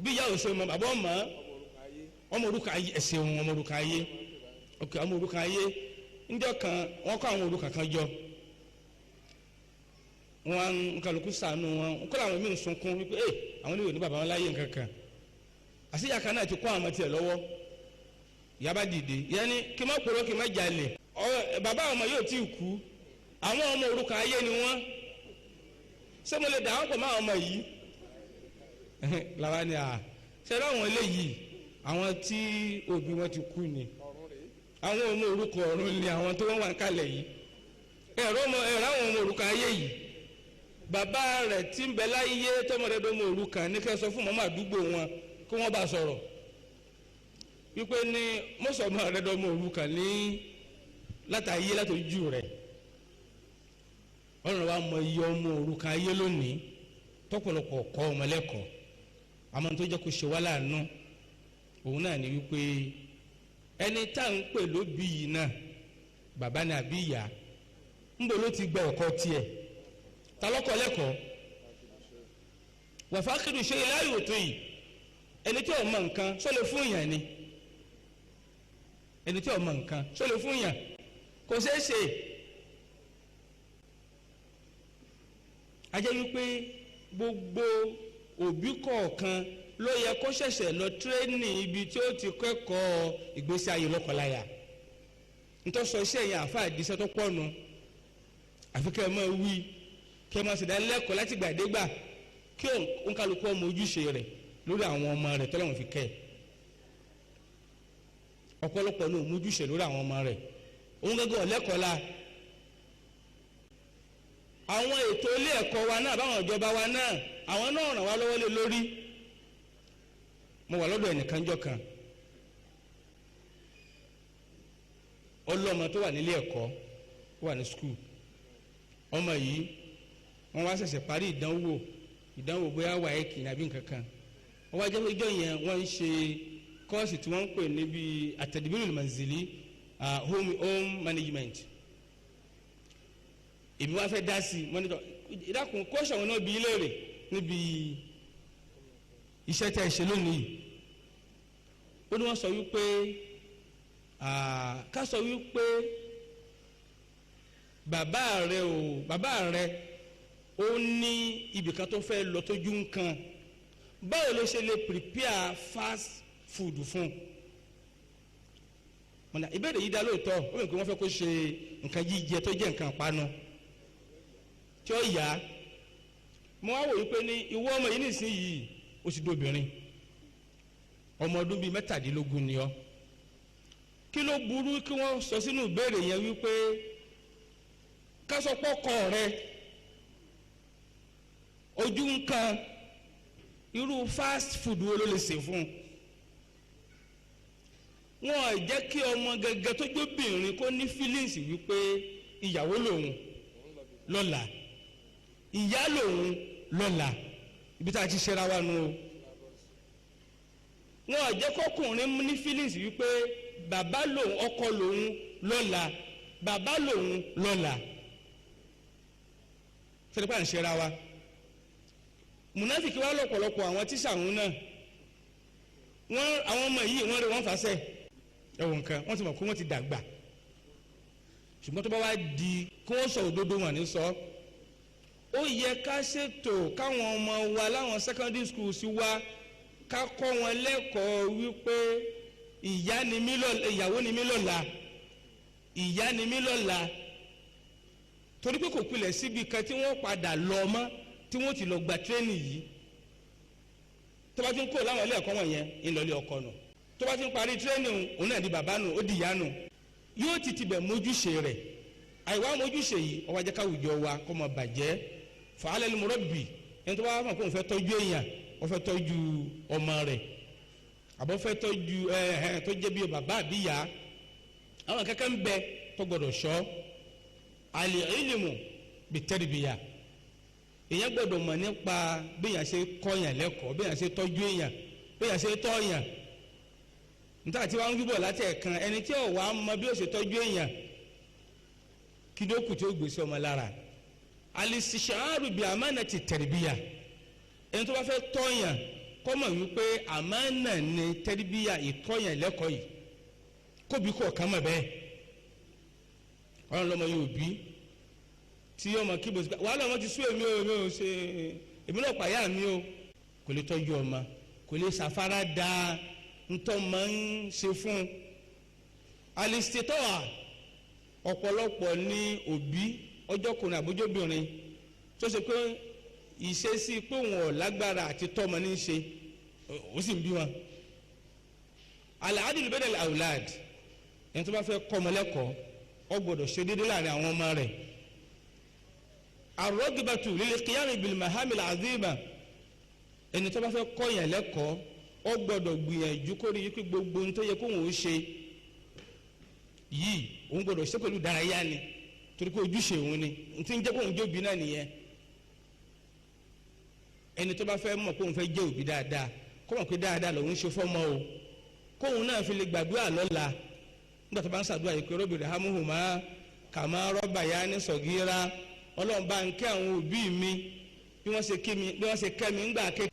bí ìyá òṣèlú mọ bàbá ọmọ òrukàn ayé ẹ̀sìn ọmọ òrukàn ayé ok ọmọ òrukàn ayé ńjọ́ kan wọ́n kọ́ àwọn òrukàn kan jọ wọn nkàlùkù sànù wọn nkọlọ àwọn míì ń sunkún wípé àwọn oníwèé ní bàbá wọn láyé nǹkankan àṣìyà kan náà ti kọ́ àwọn ọmọ tiẹ̀ lọ́wọ́ ìyá bá dìde ìyá ni kí n má pòrò kí n má jalè bàbá ọmọ yóò tí ì kú àwọn ọmọ òrukàn ayé ni wọ́n ṣé mo lè dà wọ́n pọ̀ mọ́ àwọn ọmọ yìí làwọn ni ṣe láwọn eléyìí àwọn tí òbí wọn ti kú ni àwọn ọmọ òrukàn ọ̀run ni àwọn tó wọ́n wà kálẹ̀ yìí ẹ̀rọ àwọn ọmọ òrukàn ayé yìí bàbá rẹ̀ tí ń bẹ láyé tọmọdédọmọ òrukàn ní kẹ́ sọ fún mọ́mọ́ àdúgbò wọn kó wọ́n bá sọ̀rọ̀ wípé ní mọ́sọ̀mọ́ rẹ̀ dọmọ òrukàn ní látàyé látòjú rẹ̀ ọlọ́run wa mọ iye ọmọ òrukàn ayé lónìí tọ́pọ̀lọpọ̀ kọ́ ọmọlẹ́kọ̀ọ́ àmọ́ tó jẹ́ kó ṣe wá láàánú òun náà ni wípé ẹni tá à ń pè lóbi yìí náà bàbá ni àbí ìyá ńbọ ló ti gba ẹ̀kọ́ tiẹ̀ ta lọ́kọ̀ lẹ́kọ̀ọ́ wàfáàkìrì ṣe ilé ayò tó yìí ẹni tí ò mọ nǹkan sọ lè fún yàn ni ẹni tí ò mọ nǹkan sọ lè fún yàn kò ṣeé ṣe ajẹ́ wípé gbogbo òbí kọ̀ọ̀kan ló yẹ kó ṣẹ̀ṣẹ̀ lọ tírénì ibi tí ó ti kẹ́kọ̀ọ́ ìgbésí ayé lọ́kọláya ntọ́sọ iṣẹ́ yẹn àfa àdìsẹ́ tó pọ̀ nù àfi kẹ́ ẹ máa wí kẹ́ ẹ máa ṣẹ̀dá lẹ́kọ̀ọ́ láti gbàdégbà kí òǹkàlùkù ọmọ ojúṣe rẹ̀ lórí àwọn ọmọ rẹ̀ tọ́lọ́wọ́n fi kẹ́ ẹ̀ ọ̀pọ̀lọpọ̀ ní òmójúṣe lórí àwọn ọmọ rẹ̀ òun gẹ́gẹ́ ọ̀lẹ́kọ̀ọ́lá àwọn ètò ilé ẹ̀kọ́ wa náà báwọn ìjọba wa náà àwọn náà ràn wá lọ́wọ́ lé lórí mo wà lọ́dọ̀ ẹnìkan jọ kan ọlọ́mọ tó wà nílé ẹ̀kọ́ wà ní skul ọmọ yìí wọ́n wá ṣẹ̀ṣẹ̀ parí ìdánwò bóyá wà ẹ́ kì í nàbí nǹkan kan wọ́n wá jẹ́ pé ìjọ yẹn wọ́n ń ṣe kọ́ọ̀sì tí wọ́n ń pè níbi at-tadbirul manzili home management èmi wá fẹ́ dá sí i mọ́nítọ̀ ìdákun kọ́ọ̀sì àwọn náà bí ilé rẹ̀ níbi iṣẹ́ tẹ́ ẹ ṣe lónìí ó ní wọ́n sọ wípé ká sọ wípé bàbá rẹ ó ní ibìkan tó fẹ́ lọ tójú nǹkan báwo ló ṣe lè prepare fast food fún un ìbéèrè yìí dá lóòótọ́ ó mọ̀ pé wọ́n fẹ́ kó ṣe nǹkan jíjẹ tó jẹ́ nǹkan panu tí ó yá mo wá wò wípé ní ìwọ ọmọ yìí nísìnyìí ó sì dóbìnrin ọmọ ọdún bíi mẹ́tàdínlógún ni ọ́ kí ló burú kí wọ́n sọ sínú ìbéèrè yẹn wípé kásọpọ̀kọ rẹ ojú nǹkan irú fast food wo ló lè ṣe fún wọn jẹ́ kí ọmọ gẹ́gẹ́ tó jóbìnrin kó ní feelings wípé ìyàwó lòun lọ́la ìyá lòun lọ́la ibi tá a ti ṣera wa nù o wọn jẹ́ kọkùnrin ní feelings wípé bàbá lòun ọkọ lòun lọ́la bàbá lòun lọ́la sẹ́dípà ń ṣera wa mùnáfíkì wa lọ́pọ̀lọpọ̀ àwọn tíṣà wọn náà àwọn ọmọ yìí wọ́n rí wọ́n fàṣẹ ẹ̀wọ̀n nǹkan wọ́n ti mọ̀ kó wọ́n ti dàgbà ṣùgbọ́n tó bá wá di kó wọ́n sọ òdodo wọn ní sọ ó yẹ ká ṣètò káwọn ọmọ wa láwọn secondary school sí wa ká kọ́ wọn lẹ́kọ̀ọ́ wípé ìyàwó ni mí lọ́la ìyá ni mí lọ́la torí pé kò pilẹ̀ síbi kan tí wọ́n padà lọ mọ́ tí wọ́n ti lọ gba tírénì yìí tó bá ti ń kó láwọn ilé ẹ̀kọ́ wọ̀nyẹn ńlọlé ọkọ nù tó bá ti ń parí tírénì òun náà di bàbá nù ó di ìyá nù yóò ti tibẹ̀ mójúṣe rẹ̀ àìwá mójúṣe yìí ó wá jẹ́ káwùjọ wa kó má bàjẹ́ fàálẹ̀ murabbi ẹni tó bá wà fún kó fẹ́ tọ́jú èèyàn ó fẹ́ tọ́jú ọmọ rẹ̀ àbọ̀ fẹ́ tọ́jú tó jẹ́ bí bàbá àbíyá àwọn kankan bẹ tó gbọdọ̀ sọ al-ilmu bit-tarbiya èèyàn gbọdọ̀ mọ̀ nípa béèyàn ṣe kọ́yàn lẹ́kọ̀ọ́ béèyàn ṣe tọ́jú èèyàn béèyàn ṣe tọ́yàn níta tí wọ́n ń gbígbọ̀ láti ẹ̀kan ẹni tí ò wá mọ bí ó ṣe tọ́jú èèyàn kí ló kù tí ó gbèsè ọmọ lára al-istish'aru bi amanati tarbiya ẹni tó bá fẹ́ tọ́yàn kó mọ̀ wípé àmánà ni tarbiya ìtọ́yàn lẹ́kọ̀ọ́ yìí kóbi kọ̀ ká mọ̀ bẹ́ẹ̀ ọ̀rọ̀ lọ́mọ yóò bí tí ọmọ kíbo sí wàhálà ọmọ ti sú èmi ò ṣe èmi náà pààyà mi o kò lè tọ́jú ọmọ kò lè ṣàfárá da ntọ́ máa ń ṣe fún alistitoa ọ̀pọ̀lọpọ̀ ní òbí ọjọ́kùnrin àbójóbìnrin tó ṣe pé ìṣesí pé òun ò lágbára àti tọ́mọ ní í ṣe ó sì ń bí wọn al-adlu bayna al-awlad ẹni tó bá fẹ́ kọ́ ọmọ lẹ́kọ̀ọ́ ó gbọ́dọ̀ ṣe déédéé láàrin àwọn ọmọ rẹ̀ ar-ragbatu lil-qiyam bil-maham al-azima ẹni tó bá fẹ́ kọ́ yẹn lẹ́kọ̀ọ́ ó gbọ́dọ̀ gbìyànjú kó rí i pé gbogbo ohun tó yẹ kóun ó ṣe yìí òun gbọ́dọ̀ ṣe pẹ̀lú dárayá ni torí pé ojúṣe òun ni n ti ń jẹ́ kóun jẹ́ òbí náà nìyẹn ẹni tó bá fẹ́ mọ̀ kóun fẹ́ jẹ́ òbí dáadáa kó mọ̀ pé dáadáa lòun ṣe fọ́mọ o kóun náà fi lè gbàdúrà lọ́la nígbà tó bá ń ṣàdúrà yìí pé rabbi irhamhuma kama rabbayani saghira ọlọ́run bá ń kẹ́ àwọn òbí mi bí wọ́n ṣe kẹ́ mi ńgbà kékeré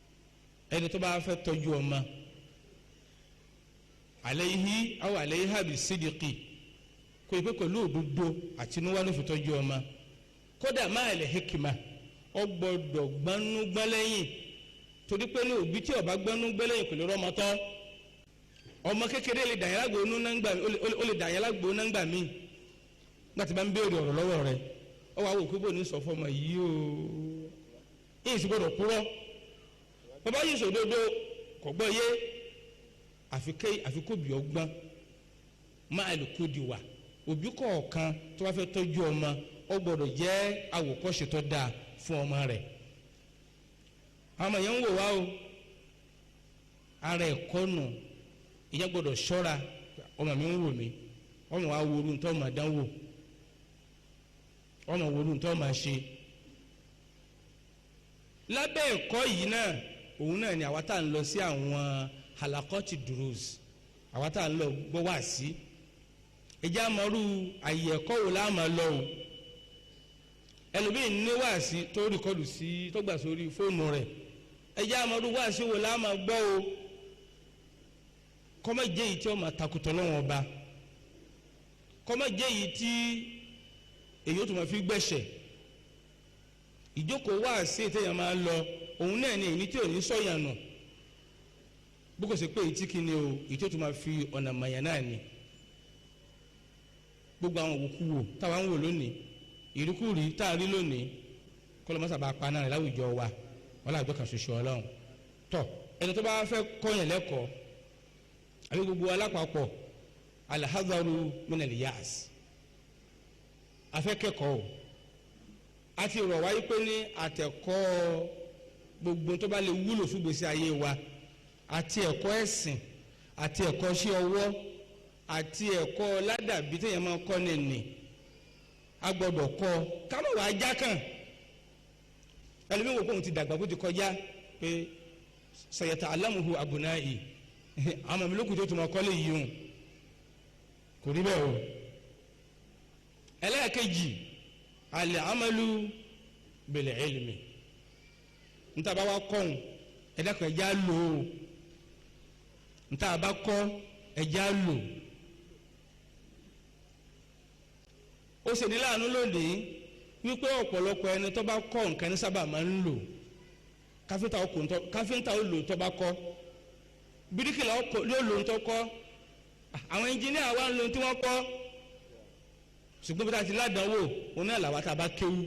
ẹni tó bá fẹ́ tọ́jú ọmọ alayhi aw alayha bisidqi kò yẹ pé pẹ̀lú òdodo àtinúwá ló fi tọ́jú ọmọ kódà máa lè hekima ọ gbọ́dọ̀ gbanú gbẹ́lẹ́yìn torí pé ní òbí tí ó bá gbanú gbẹ́lẹ́yìn kò lè rọ́mọ tọ́ ọmọ kékeré lè dàyẹ́ lágbo ó lè dàyẹ́ lágbo náńgbà míì láti bá ń béèrè ọ̀rọ̀ lọ́wọ́ rẹ̀ ọ wá wò pé bò ní sọ fọmọ yìí o èyí sì gbọ́dọ̀ kúrọ́ bàbá yìí sòdodo kò gbọ́ yé àfikóbi ọgbọ́n máa lè kó di wà òbí kọ̀ọ̀kan tó bá fẹ́ tọ́jú ọmọ ó gbọ́dọ̀ jẹ́ àwòkọ́ṣe tó dáa fún ọmọ rẹ̀ àwọn yẹn ń wò wá o ara ẹ̀kọ́ nù ìyẹn gbọ́dọ̀ ṣọ́ra ọmọ mi ń wò mí ọmọ wa wo orun tó máa dánwò ọmọ wo orun tó máa ṣe lábẹ́ ẹ̀kọ́ yìí náà òun náà ni àwa tá à ń lọ sí àwọn halakọ́tì durus àwa tá à ń lọ gbọ́ wá sí ẹjẹ́ àmọ́rú àyè ẹ̀kọ́ wo la máa lọ o ẹlòmíín ní wá sí tó rìkọ́dù sí tó gbà sórí fóònù rẹ̀ ẹjẹ́ àmọ́rú wá sí wo la máa gbọ́ o kọ́mọ jẹ́ yìí tí ó máa takùtọ̀ lọ́wọ́ ọba kọ́mọ jẹ́ yìí tí èyí ó tún máa fi gbẹ̀ṣẹ̀ ìjókòó wá sí ètèyàn máa lọ òun náà ni èyí tí ò ní sọ̀yàn nù bó kò sí pé èyí tí kì í ni o èyí tí ó tún máa fi ọ̀nà mọ̀yàn náà ni gbogbo àwọn òkúwò táwa ń wò lónìí ìrúkúrí tá a rí lónìí kọlọmọsà bá pa náà rẹ láwùjọ wa wọn làgbẹ kan ṣoṣo Ọlọ́run tọ ẹni tó bá fẹ́ kọ́yàn lẹ́kọ̀ọ́ àbí gbogbo alápapọ̀ alahadaru minal yas afẹ́kẹ́kọ̀ọ́ àti rọ̀ wáyé pé ní àtẹ̀kọ́ gbogbo tó bá lè wúlò fún gbèsè ayé wa àti ẹ̀kọ́ ẹ̀sìn àti ẹ̀kọ́ sí ọwọ́ àti ẹ̀kọ́ ládàbí téèyàn máa kọ́ nìní a gbọ́dọ̀ kọ́ kámọ̀ wàá já kàn ẹlòmíì wò pé òun ti dàgbà kó ti kọjá pé sayata alamuhu abunayi àwọn ọmọ mi lókùn tó tún máa kọ́lé yìí hùn kò rí bẹ́ẹ̀ o ẹlẹ́ẹ̀kejì alẹ́ amalu bil ilmi níta bá wá kọ́ ẹ̀dá kan ẹ̀já lò ó níta bá kọ́ ẹ̀já lò ó ṣe ní láàánú lónìí wípé ọ̀pọ̀lọpọ̀ ẹni tó bá kọ́ nǹkan ní sábà máa ń lò káfíńtà ó lò tó bá kọ́ bíríkìlà ló lò tó kọ́ àwọn ẹnjìníà wa ń lò tí wọ́n kọ́ ṣùgbọ́n bí táwọn ti ládàáwò òun náà làwọn tá a bá kéwú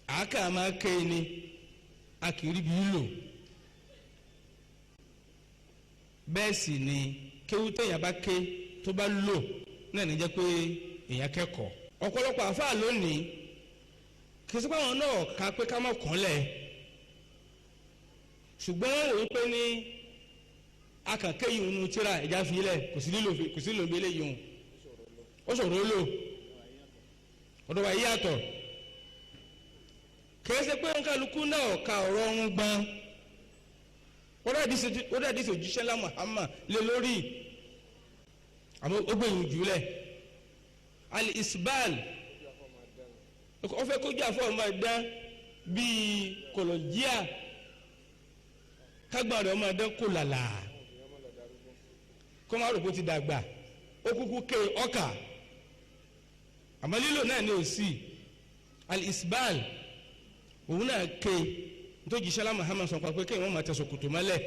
àákà máa ké ni a kì í rí bí lò bẹ́ẹ̀ sì ni kéwú téèyàn bá ké tó bá lò náà ní jẹ́ pé èèyàn kẹ́kọ̀ọ́ ọ̀pọ̀lọpọ̀ àfáà lónìí kì í sí pé àwọn náà ká pé ká má kànlẹ̀ ṣùgbọ́n wọ́n wò ó pé ní akànké yìí ń tíra ẹ̀já fi lẹ̀ kò sí lílo bí eléyìí hùn ó ṣòro lò ọ̀dọ̀ wa yíyàtọ̀ kì í ṣe pé nkálukú náà ka ọ̀rọ̀ ọ̀hún gbọ́n ó dàdí òjíṣẹ́ ńlá Muhammad lé lórí àmọ́ ó gbẹ̀yìn jùlẹ̀ al-isbal ó fẹ́ kójú àfọ̀mọ́ ẹ̀dán bíi kòlòjíà kágbọ́n rẹ̀ ọmọ ẹ̀dán kò làlà kó má rò pé ó ti dàgbà ó kúkú ké ọkà àmọ́ lílò náà ni ò sí al-isbal òun náà ké nítorí jíṣẹ́ lá Muhammad sọ pé kéèyàn wọ́n máa tẹ ṣòkòtò mọ́lẹ̀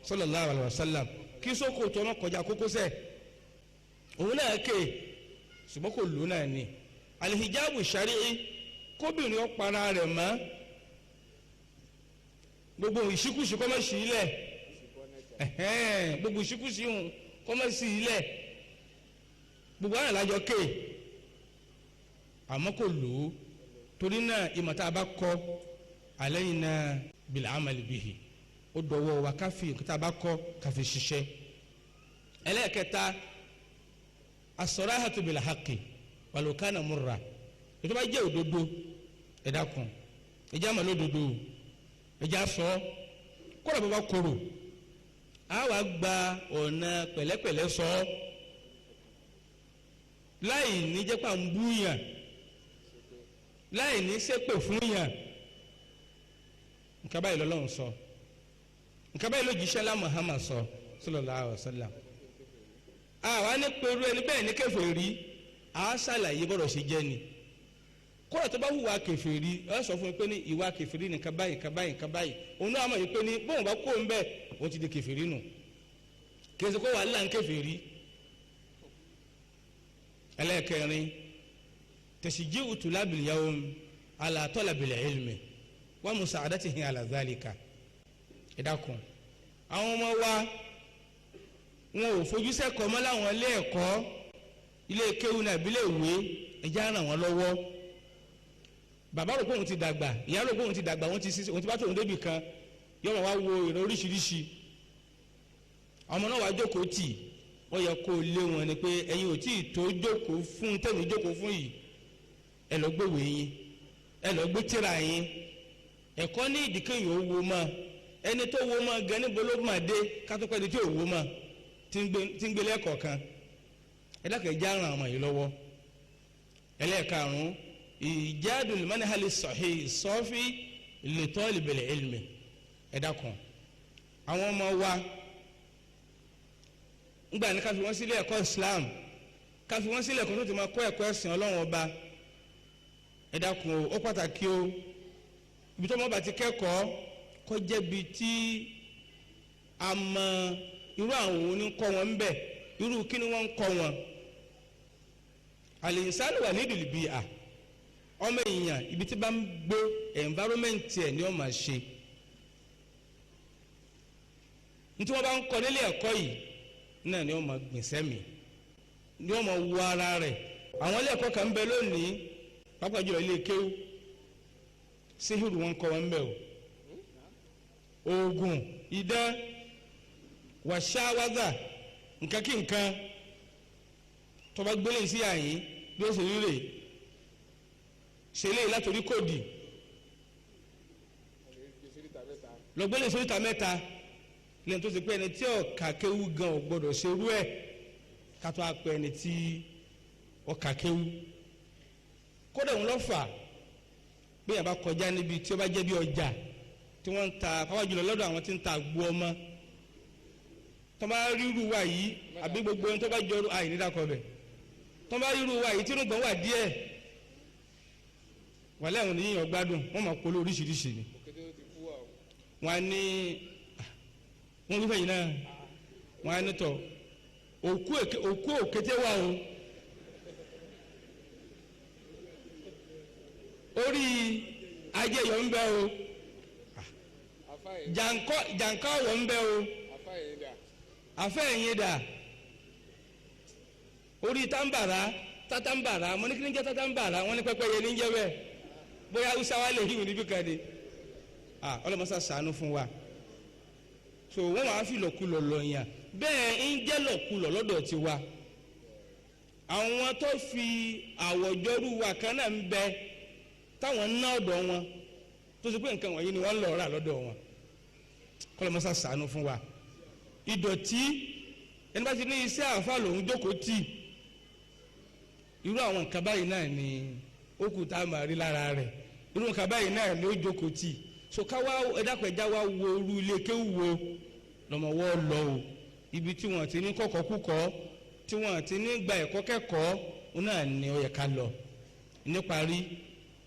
sallallahu alaihi wasallam kí ṣòkòtò ọmọ kọjá kókósẹ̀ òun náà ké ṣùgbọ́n kò lò náà ni alihijabu shari'i kóbìnrin ọ̀para rẹ̀ mọ́ gbogbo ìṣíkùsí kọ́mọ́ sí ilẹ̀ gbogbo ìṣíkùsí kọ́mọ́ sí ilẹ̀ gbogbo àwọn àlájọ ké àmọ́ kò lò ó torí náà ìmọ̀ tá a bá kọ́ alayna bil amali bihi ó dọ̀wọ́ wa káfí nǹkan tá a bá kọ́ káfí ṣiṣẹ́ ẹlẹ́ẹ̀kẹta as-sarahatu bil haqqi walau kana murra ètò bá jẹ́ òdodo ẹ̀dá kan ẹ̀já mọ̀ lódodo ẹ̀já sọ kọ́ra bàbá koro a wá gba ọ̀nà pẹ̀lẹ́pẹ̀lẹ́ sọ láì ní jẹ́ pà ń búyàn láì ní ṣépè fún yàn nǹkan báyìí lọ́lọ́run sọ nǹkan báyìí lójíṣẹ́ lá Muhammad sọ sallallahu alaihi wasallam àwa ní pẹ̀lú ẹni bẹ́ẹ̀ ní kèfèrí a ṣàlàyé bọ́dọ̀ ṣe jẹ́ ni kódà tó bá hùwà kèfèrí ẹ sọ fún mi pé ní ìwà kèfèrí nìkan báyìí nǹkan báyìí nǹkan báyìí òun náà mọ̀ yìí pé ní bóun bá kó ń bẹ́ẹ̀ òun ti di kèfèrí nù kì í ṣe kó wà láǹ kèfèrí ẹlẹ́ẹ̀kẹrin tashji'u tulabil yawm ala talabil ilmi wa musa'adatihi ala dhalika ìdákun àwọn ọmọ wa wọn ò fojú sẹ́kọ̀ọ́ mọ́ láwọn ilé ẹ̀kọ́ ilé kéwù náà ìbílẹ̀ ìwé ẹ̀já ràn wọ́n lọ́wọ́ bàbá rò pé òun ti dàgbà ìyá rò pé òun ti dàgbà òun ti bá tóun débì kan yọ̀wọ̀ wá wo ìrọ̀ oríṣiríṣi ọmọ náà wá jókòó tì ó yẹ kó lé wọn ni pé ẹ̀yin ò tí ì tó jókòó fún tẹ̀mí jókòó fún yìí ẹ lọ gbé wèé yín ẹ lọ gbé tírà yín ẹ̀kọ́ ní ìdíkẹ́yìn ó wo mọ́ ẹni tó wo mọ́ gan níbo ló máa dé kátópẹ́ ni tí ò wo mọ́ tí ń gbélé ẹ̀kọ́ kan ẹ dákẹ́ já ràn ọmọ yìí lọ́wọ́ ẹlẹ́ẹ̀karùn-ún ìjádùn manhali sahih sọ́fì li talibil ilmi ẹ dákun àwọn ọmọ wa ngbà ní ká fi wọ́n sílé ẹ̀kọ́ Islam ká fi wọ́n sílé ẹ̀kọ́ tó ti máa kọ́ ẹ̀kọ́ ẹ̀sìn Ọlọ́run ọba ẹ dákun ó pàtàkì o ibi tó mọ́ bá ti kẹ́kọ̀ọ́ kó jẹ́ bi tí a mọ irú àwọn òun ní kọ́ wọn ń bẹ̀ irú kí ni wọ́n ń kọ́ wọn al-insanu wà nídìí lìbí à ọmọ èèyàn ibi tí bá ń gbé environment ẹ̀ ni wọ́n máa ṣe ní tí wọ́n bá ń kọ́ nílé ẹ̀kọ́ yìí náà ni wọ́n máa gbìn sẹ́mi ni wọ́n máa wo ara rẹ̀ àwọn ilé ẹ̀kọ́ kan ń bẹ lónìí pápá jùlọ ilé kéwú síhìrù wọn kọ́ wọn ń bẹ o oògùn idán wàṣáwádà nǹkan kí nǹkan tó bá gbélé sí àyín bí ó ṣe rí rè ṣe lè látòrí kòdì lọ gbélé sóríta mẹ́ta lẹ́yìn tó ṣe pé ẹni tí ọ̀ka kéwú gan ò gbọ́dọ̀ ṣerú ẹ̀ ká tó apẹ ẹni tí ọ̀ka kéwú kódà ń lọ fà bí yàrá kọjá níbi tí ó bá jẹ́ bí ọjà tí wọ́n ń ta pàápàá jùlọ lọ́dọ̀ àwọn tí ń ta àgbo ọmọ tó bá ríru wa yìí àbí gbogbo ẹni tó bá jọrú àìní dàkọ bẹ̀ tó bá ríru wa yìí tí irúgbọ̀n wà díẹ̀ wà lẹ́yìn oníyàn gbádùn wọ́n máa polówó oríṣiríṣi ni wọ́n á ní wọ́n wípé yìí náà wọ́n á ní tọ̀ òkú òkété wà o orí ajẹyọ ń bẹ o jàǹkọ́ ọ̀wọ̀ ń bẹ o afẹ́yìn dà orí tatambara mo ní kí ni jẹ́ tatambara wọ́n ní pẹ́pẹ́yẹ ní jẹ́ bẹ́ẹ̀ bóyá Hausa wa lè rí ìwé níbí kan de ọlọ́mọsá ṣàánú fún wa so wọ́n wàá fi lọ́kulọ̀ lọ́yàn bẹ́ẹ̀ ń jẹ́ lọ́kulọ̀ lọ́dọ̀ tiwa àwọn tó fi àwọ̀jọ́rú wa kan náà ń bẹ táwọn ná ọ̀dọ̀ wọn tó ṣe pé nǹkan wọ̀nyí ni wọ́n lọ rà lọ́dọ̀ wọn kọ́lọ́mọsá ṣàánú fún wa ìdọ̀tí ẹni bá ti ní iṣẹ́ àfa lòun jókòó tì irú àwọn nǹkan báyìí náà ni ó kù tá a máa rí lára rẹ̀ irú nǹkan báyìí náà ni ó jókòó tì so káwá ẹ̀dàpẹ̀já wa wo irú ilé kéwù wo lọ́mọwọ́ lọ o ibi tí wọ́n ti ní kọ́kọ́ kúkọ́ tí wọ́n ti ní gba ẹ̀kọ́ kẹ́kọ̀ọ́ náà ni ó yẹ ká lọ níparí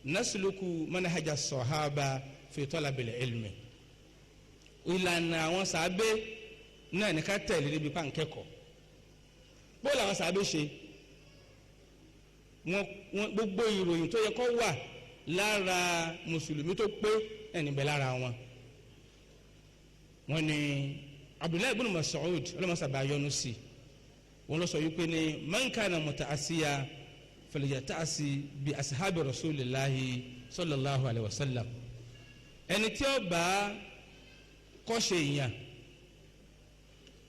nasluku manhaja sahaba fi talabil ilmi ìlànà àwọn sàábé náà ní ká tẹ̀lé níbi pàǹkẹ́kọ̀ọ́ bóòlù àwọn sàábé ṣe wọn gbogbo ìròyìn tó yẹ kó wà lára mùsùlùmí tó pé ẹni bẹ lára wọn wọn ni Abdullahi ibn Mas'ud ọlọmọsàbà yọ́nú sí wọn lọ sọ yìí pé ní man kana muta'assiya falyata'assi bi ashabi rasulillahi sallallahu alayhi wa sallam ẹni tí ó bá kọ́ṣe ìyàn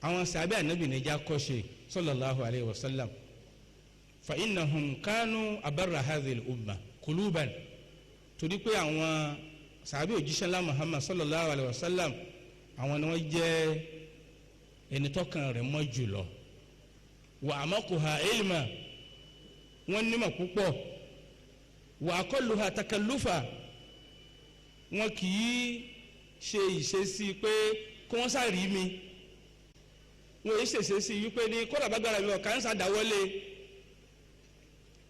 àwọn sàbẹ̀ ànábì níjà kọ́ṣe sallallahu alayhi wa sallam fa innahum kanu abarra hadhihi al-umma quluban torí pé àwọn sàbẹ̀ òjíṣẹ́ ńlá Muhammad sallallahu alayhi wa sallam àwọn ni wọ́n jẹ́ ẹni tọ́kàn rẹ̀ mọ́ jùlọ wa amaquha ilma wọ́n nímọ̀ púpọ̀ wa aqalluha takallufa wọn kì í ṣe ìṣesí pé kí wọ́n sáré mi wọn yìí ṣèṣe sí wípé ní kọ́lá bàgbára mi ọ̀kan ń sàdáwọ́lé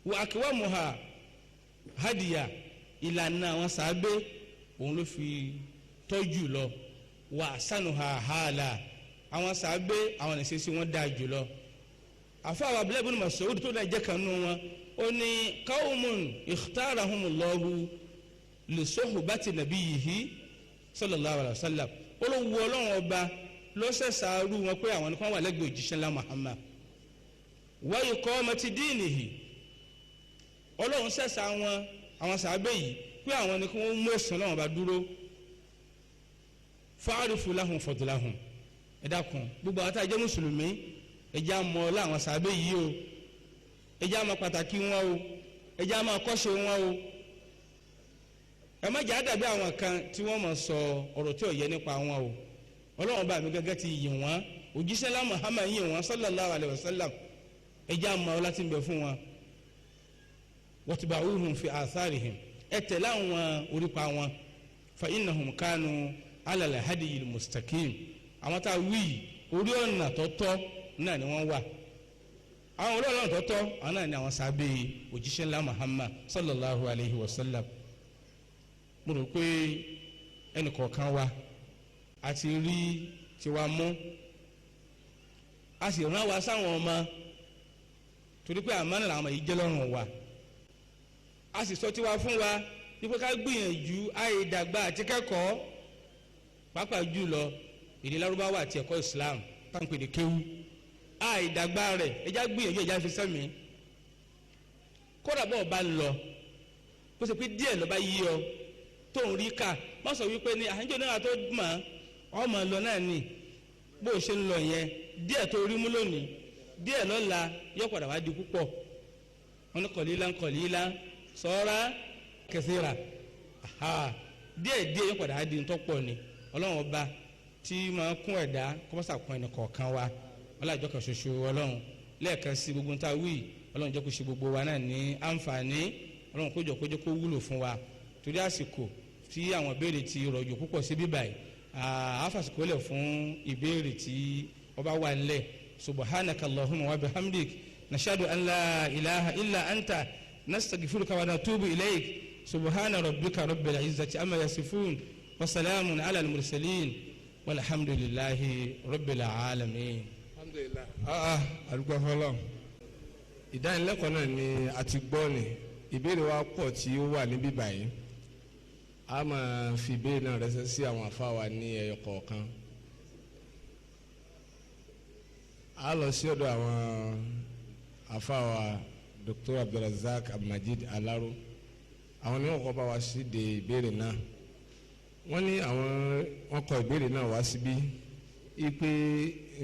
wà akwamuha hadiya ìlànà àwọn sàábé òun ló fi tọ́jú lọ wà sanuha hàlà àwọn sàábé àwọn ìṣesí wọn dáa jù lọ àfọwọ́ Abdullahi ibn Mas'ud tó náà jẹ́ kanú wọn ó ní qawmun ikhtarahumullahu li suhbati nabiyyihi sallallahu alayhi wa sallam olówó ọlọ́run ọba lọ́sẹ̀sàárù wọn pé àwọn nìkan wà lẹ́gbẹ̀ẹ́ òjíṣẹ́ ńlá Muhammad wa iqamati dinihi ọlọ́run sẹ̀sà àwọn sàábẹ̀ yìí pé àwọn nìkan wọ́n mú ẹ̀sìn ọlọ́run ọba dúró fa'arifu lahum fadlahum ẹ dákun gbogbo àwọn tá a jẹ́ mùsùlùmí ẹjẹ́ àmọ́ ọlá àwọn sàábẹ̀ yìí o ẹjẹ́ àmọ́ pàtàkì wọn o ẹjẹ́ àmọ́ kọ́ṣe wọn o ẹ má jẹ́ àdàbí àwọn kan tí wọ́n mọ̀ sọ ọ̀rọ̀ tí ò yẹ nípa wọn o ọlọ́run bá mi gẹ́gẹ́ ti yìn wọ́n òjíṣẹ́ ńlá Muhammad yìn wọ́n sallallahu alayhi wa sallam ẹjẹ́ àmọ́ ọlá tí ń bẹ fún wọn watba'uhum fi atharihim ẹ tẹ̀lé àwọn orípa wọn fa innahum kanu ala al-hadiyil mustaqim àwọn tá a wí orí ọ̀nà tọ́tọ́ náà ni wọ́n wà àwọn orí ọ̀nà tọ́tọ́ àwọn náà ni àwọn sábẹ́ òjíṣẹ́ ńlá Muhammad sallallahu alayhi wa sallam mo rò pé ẹnì kọ̀ọ̀kan wa a ti rí tiwa mú a sì rán wa sáwọn ọmọ torí pé àmọ́ náà àwọn yìí jẹ́ lọ́rùn wa a sì sọ tiwa fún wa wípé ká gbìyànjú àìdàgbà àti kẹ́kọ̀ọ́ pàápàá jùlọ èdè Lárúbáwá àti ẹ̀kọ́ Islam táǹpẹ̀ ní kéwú àìdàgbà rẹ̀ ẹjá gbìyànjú ẹjá fi sẹ́mi kódà bọ́ọ̀ bá lọ bó ṣe pé díẹ̀ lọ́ba yí ọ tó ń rí ká má sọ wípé ní àyànjọ náà tó mọ̀ ọmọ lọ náà ni bó ṣe ń lọ yẹn díẹ̀ tó rí mú lónìí díẹ̀ lọ́la yóò padà wá di púpọ̀ wọn ní kọ̀lílá sọ́ra kẹsíra díẹ̀ yóò padà wá di ntọ́pọ̀ ni ọlọ́run ọba tí máa kún ẹ̀dá kọ́mọ́sà kún ẹnì kọ̀ọ̀kan wa ọlọ́jọ́ kan ṣoṣo ọlọ́run lẹ́ẹ̀kan sí gbogbo nta wí ọlọ́run jẹ́ kó ṣe gbogbo wa náà ní àǹfààní ọlọ́run kójọ kó wúlò fún wa torí àsìkò tí àwọn ìbéèrè ti rọ̀jò púpọ̀ sí bíbáyìí àfàsìkò lẹ̀ fún ìbéèrè tí ọba wà nílẹ̀ subhanaka allahumma wa bihamdik nashadu an la ilaha illa anta nastaghfiruka wa natubu ilayk subhana rabbika rabbil izzati amma yasifun wa salamun ala al-mursalin walhamdulillahi rabbil alamin. alhamdulillah àdúgbò fọlọ́ ìdánilẹ́kọ̀ọ́ náà ni a ti gbọ́ ni ìbéèrè wa pọ̀ tí ó wà níbí báyìí a máa fi ìbéèrè náà rẹ́sẹ̀ sí àwọn afáwa ní ẹyọ kọ̀ọ̀kan a lọ sí ọ̀dọ̀ àwọn afáwa Dr. Abdulrazak Abdulmajid Alaro àwọn ni wọ́n kọ́ bá wa sí de ìbéèrè náà wọ́n ní wọ́n kọ ìbéèrè náà wá síbí ipe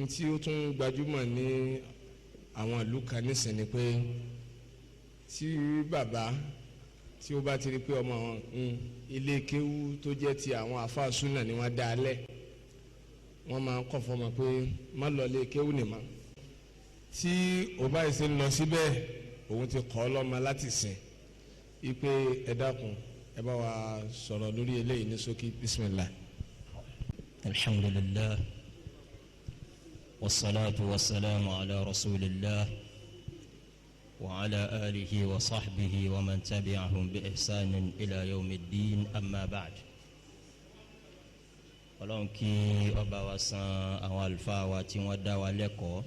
ntí ó tún gbajúmọ̀ ní àwọn ìlú kan nísìnyí pé tí bàbá tí ó bá ti rí pé ọmọ ilé kéwú tó jẹ́ ti àwọn àfáà súnà ni wọ́n dá a lẹ̀ wọ́n máa ń kọ́ fọmọ pé má lọ ilé kéwú nìmọ̀ tí ó bá ṣe ń lọ síbẹ̀ òun ti kọ́ lọ́mọ láti sìn ipe ẹ dákun ẹ bá wa sọ̀rọ̀ lórí eléyìí ní ṣókí bisimilah. alhamdulillah wasalaatu wasalaamu ala rasulillah. وعلى آله وصحبه ومن تبعهم بإحسان إلى يوم الدين أما بعد ọlọ́run kí ọba wa san àwọn àlùfáà wa tí wọ́n dá wa lẹ́kọ̀ọ́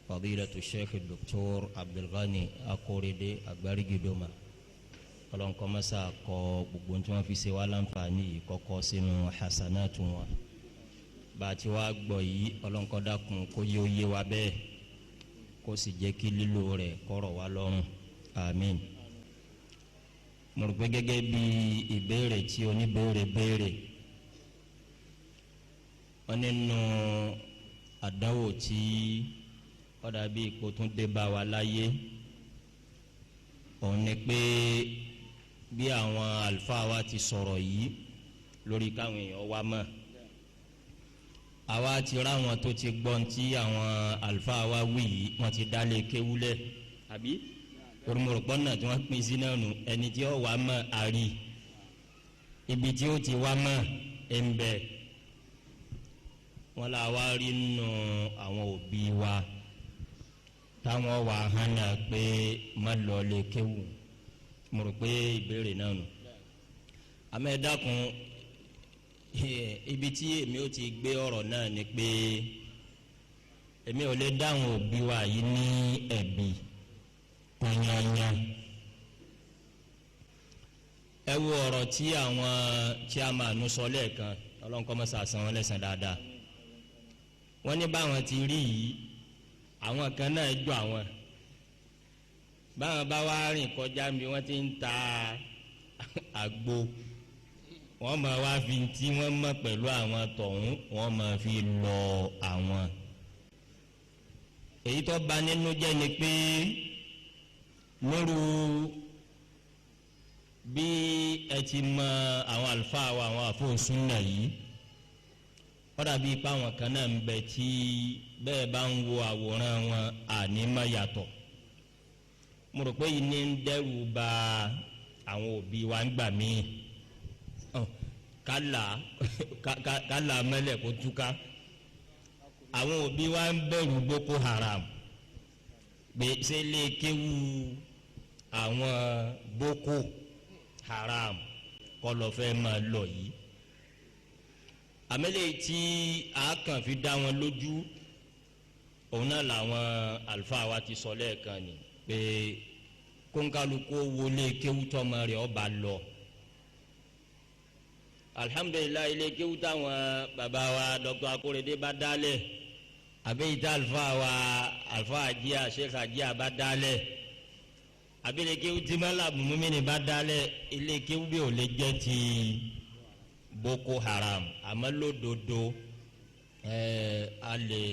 fadilatu sheikh Dr. Abdulghani Akorede Agbarigidoma ọlọ́run kó máa ṣe kọ gbogbo tí wọ́n fi ṣe wá láǹfààní yìí kọ́kọ́ sínú hasanatu wọn bá a ti wá gbọ́ yìí ọlọ́run kó dákun kó yé ó yé wa bẹ́ẹ̀ kó sì jẹ́ kí lílo rẹ̀ kọ́rọ̀ wá lọ́rùn àmín. mo rò pé gẹ́gẹ́ bí ìbéèrè tí oníbéèrè béèrè wọ́n nínú àdánwò tí ó dàbí ipò tún dé bá wa láyé òun ni pé bí àwọn àlùfáà wa ti sọ̀rọ̀ yìí lórí káwọn èèyàn wá mọ̀ àwa ti ráwọn tó ti gbọ́n tí àwọn àlùfáà wa wí yìí wọ́n ti dálé kéwúlẹ̀ àbí orúmọ̀rọ̀pọ̀ náà tí wọ́n pín sí náà nù ẹni tí ó wà mọ̀ àrí ibi tí ó ti wá mọ̀ ẹ̀ ń bẹ̀ wọ́n la wá rí nù àwọn òbí wa táwọn wà hànà pé má lọ lè kéwù mo rò pé ìbéèrè náà nù àmọ́ ẹ dákun ibi tí èmi ò ti gbé ọ̀rọ̀ náà ni pé èmi ò lè dáhùn òbí wa yìí ní ẹ̀bi tanyanya ẹ wo ọ̀rọ̀ tí àwọn chairman sọ lẹ́ẹ̀kan ọlọ́nkọ́ mọ́sá san wọn lẹ́sàn dáadáa wọ́n ní báwọn ti rí yìí àwọn kan náà jọ àwọn báwọn bá wá rìn kọjá mi wọ́n ti ń ta àgbo wọ́n máa wá fi tí wọ́n mọ̀ pẹ̀lú àwọn tọ̀hún wọ́n máa fi lọ àwọn. èyí tó bà nínú jẹ́ ni pé lóru bí ẹ ti mọ àwọn àlùfáà wa àwọn àfọ̀nsúnà yìí ó dàbí ipá àwọn kan náà ń bẹ tí bẹ́ẹ̀ bá ń wo àwòrán wọn àní má yàtọ̀ mo rò pé yìí ní ń dẹ́rù bà àwọn òbí wa ń gbà míì kálá mẹ́lẹ̀ kó túká àwọn òbí wa ń bẹ̀rù Boko Haram gbèsè lè kéwu àwọn Boko Haram kọlọ̀ fẹ́ máa lọ yìí àmẹ́lẹ̀ tí a kàn fi dá wọn lójú òun náà làwọn àlùfáà wa ti sọ lẹ́ẹ̀kan ni pé kóńkálukú wọlé kéwu tọmọ rẹ̀ ọba lọ alhamdulilayi ilé kéwú táwọn bàbá wa Dr. Akorede bá dálẹ̀ àbẹ́yìí alfa àjíà sheikh àjíà bá dálẹ̀ àbẹ́lẹ̀ kéwú tí mọ́làbù mímínì bá dálẹ̀ ilé kéwú bí ò lè jẹ́ ti Boko Haram àmọ́ lódodo alẹ́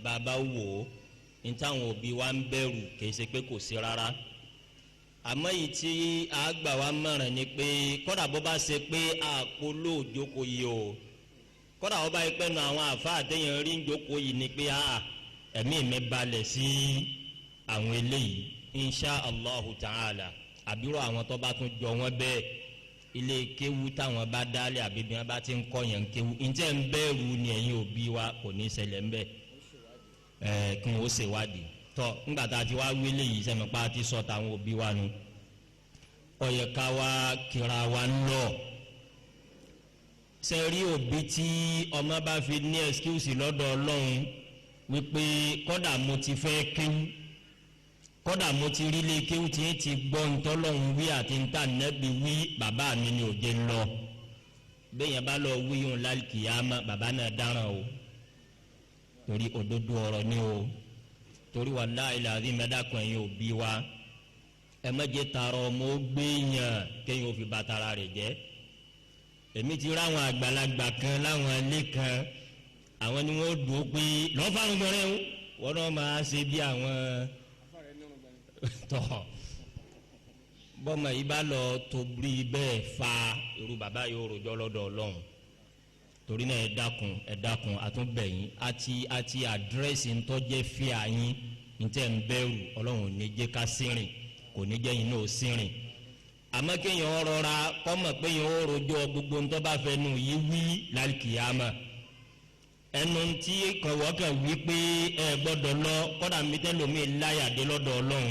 bàbá wò ó ní táwọn òbí wa ń bẹ̀rù kì í ṣe pé kò sí rárá àmọ́ yìí tí a gbà wá mọ̀ràn ni pé kọ́dà bó bá ṣe pé àpolò òjòkó yìí o kọ́dà bó bá yẹ pé nu àwọn àfa àtẹ̀yìn rí ìjòkó yìí ni pé ẹ̀mí mi balẹ̀ sí àwọn eléyìí insha allahu ta'ala àbúrò àwọn tó bá tún jọ wọ́n bẹ́ẹ̀ ilé kéwu táwọn bá dálé àbí bí wọ́n bá ti ń kọ́ yẹn kéwu ǹjẹ́ ń bẹ̀rù ni ẹ̀yin òbí wa kò ní ṣẹlẹ̀ ń bẹ̀ kí wọ́n ó ṣèwádìí tọ ńgbà tá a ti wá wílé yìí sẹ́mi pa ti sọ táwọn òbí wa nu ó yẹ ká wá kíra wa lọ sẹ́rí òbí tí ọmọ bá fi ní ẹ̀skíwùsì lọ́dọ̀ Ọlọ́run wípé kọ́dà mo ti fẹ́ kéwú kódà mo ti rí lé kéwù tí ń ti gbọ́ ntọ́lọ́hún wí àti ntà nẹ́bi wí bàbá mi ni òde ń lọ bẹ́ẹ̀ yẹn bá lọ wí yóò lálùkìyàmá bàbá náà dáràn o torí òdodo ọ̀rọ̀ ni o torí wàláhì làzím mẹ́dàkùn ẹ̀yin òbí wa ẹ mẹ́jẹ tààrọ̀ ọmọ ó gbé yàn kéyìn ó fi bàtàrà rẹ̀ jẹ́ èmi ti rí àwọn àgbàlagbà kan láwọn ilé kan àwọn ni wọ́n dùn ó pé lọ́ọ́ fáwọn gbọ́nrẹ́ o wọ́n náà máa ṣe bí àwọn tọ́ bọ́mọ yìí bá lọ tóbi bẹ́ẹ̀ fa irú bàbá yóò rojọ́ lọ́dọ̀ ọlọ́run torí náà ẹ dákun àtúnbẹ̀yìn àti àdírẹ́sì ńtọ́jẹ́ fíà yín ntẹ́ ń bẹ̀rù ọlọ́run ò ní jẹ́ ká sírìn kò ní jẹ́ yín náà sírìn àmọ́ kéèyàn rọra kọ́mọ̀ pé yẹn ó rojọ́ gbogbo ńtọ́ bá fẹ́ nù yí wí lálùkìyàmà ẹnu tí kọ̀wọ́kẹ̀ wí pé ẹ gbọ́dọ̀ lọ kọ́dà mi tẹ́ lómi láyàdé lọ́dọ̀ ọlọ́run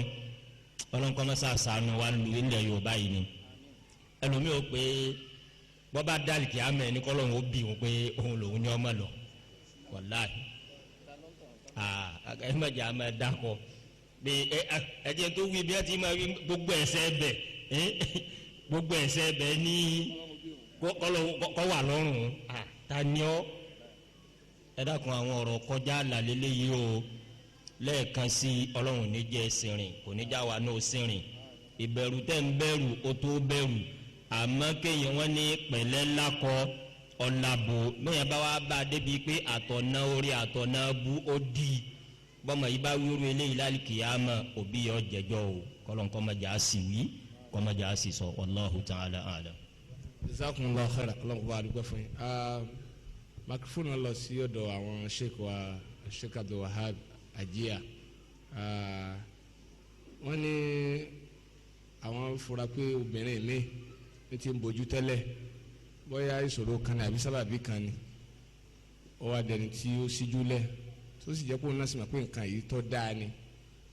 ọlọ́run kọ́ mọ́sá sànù wa lu ilẹ̀ yorùbá yìí ni ẹlòmíì ó pé bọ́bá dálìkì àmẹ́ ní kọ́lọ́run ó bì wọ́n pé òun lòun ní ọmọ lọ wàláhì ẹ má jẹ́ àmọ́ ẹ dákọ̀ pé ẹ̀jẹ̀ tó wí bí ẹ ti máa wí gbogbo ẹ̀ṣẹ̀ bẹ̀ gbogbo ẹ̀ṣẹ̀ bẹ̀ ní kọ́ wà lọ́rùn ta ni ọ́ ẹ dákun àwọn ọ̀rọ̀ kọjá làlélẹ́ yìí o lẹ́ẹ̀kan sí ọlọ́run ní jẹ́ sìnrìn kò ní já wa náà sìnrìn ìbẹ̀rù tẹ́ ń bẹ̀rù ó tó bẹ̀rù àmọ́ kéèyàn wọ́n ní pẹ̀lẹ́ lakọ ọ̀làbò mẹ́yàn bá wá bá a débi pé àtọ̀nà orí àtọ̀nà bú ó di bọ́mọ yìí bá wíru eléyìí lálùkìyámà òbí yọ jẹjọ́ o kọ́lọ́n kọ́mọjà á sì wí kọ́mọjà á sì sọ wallahu ta'ala a'lam. jazakumullahu khairan ọlọ́run kò bá a dúpẹ́ fún yín. makifóònù lọ sí ọ̀dọ̀ àwọn sheikh wa sheikh Abdul Wahab Ajiya wọ́n ní àwọn fura pé obìnrin mi ní ti ń bójú tẹ́lẹ̀ bóyá ìṣòro kan ní àbí sábàbí kan ni ó wá dẹni tí ó síjú lẹ̀ tó sì jẹ́ pé òun náà sì mọ̀ pé nǹkan yìí tó dáa ni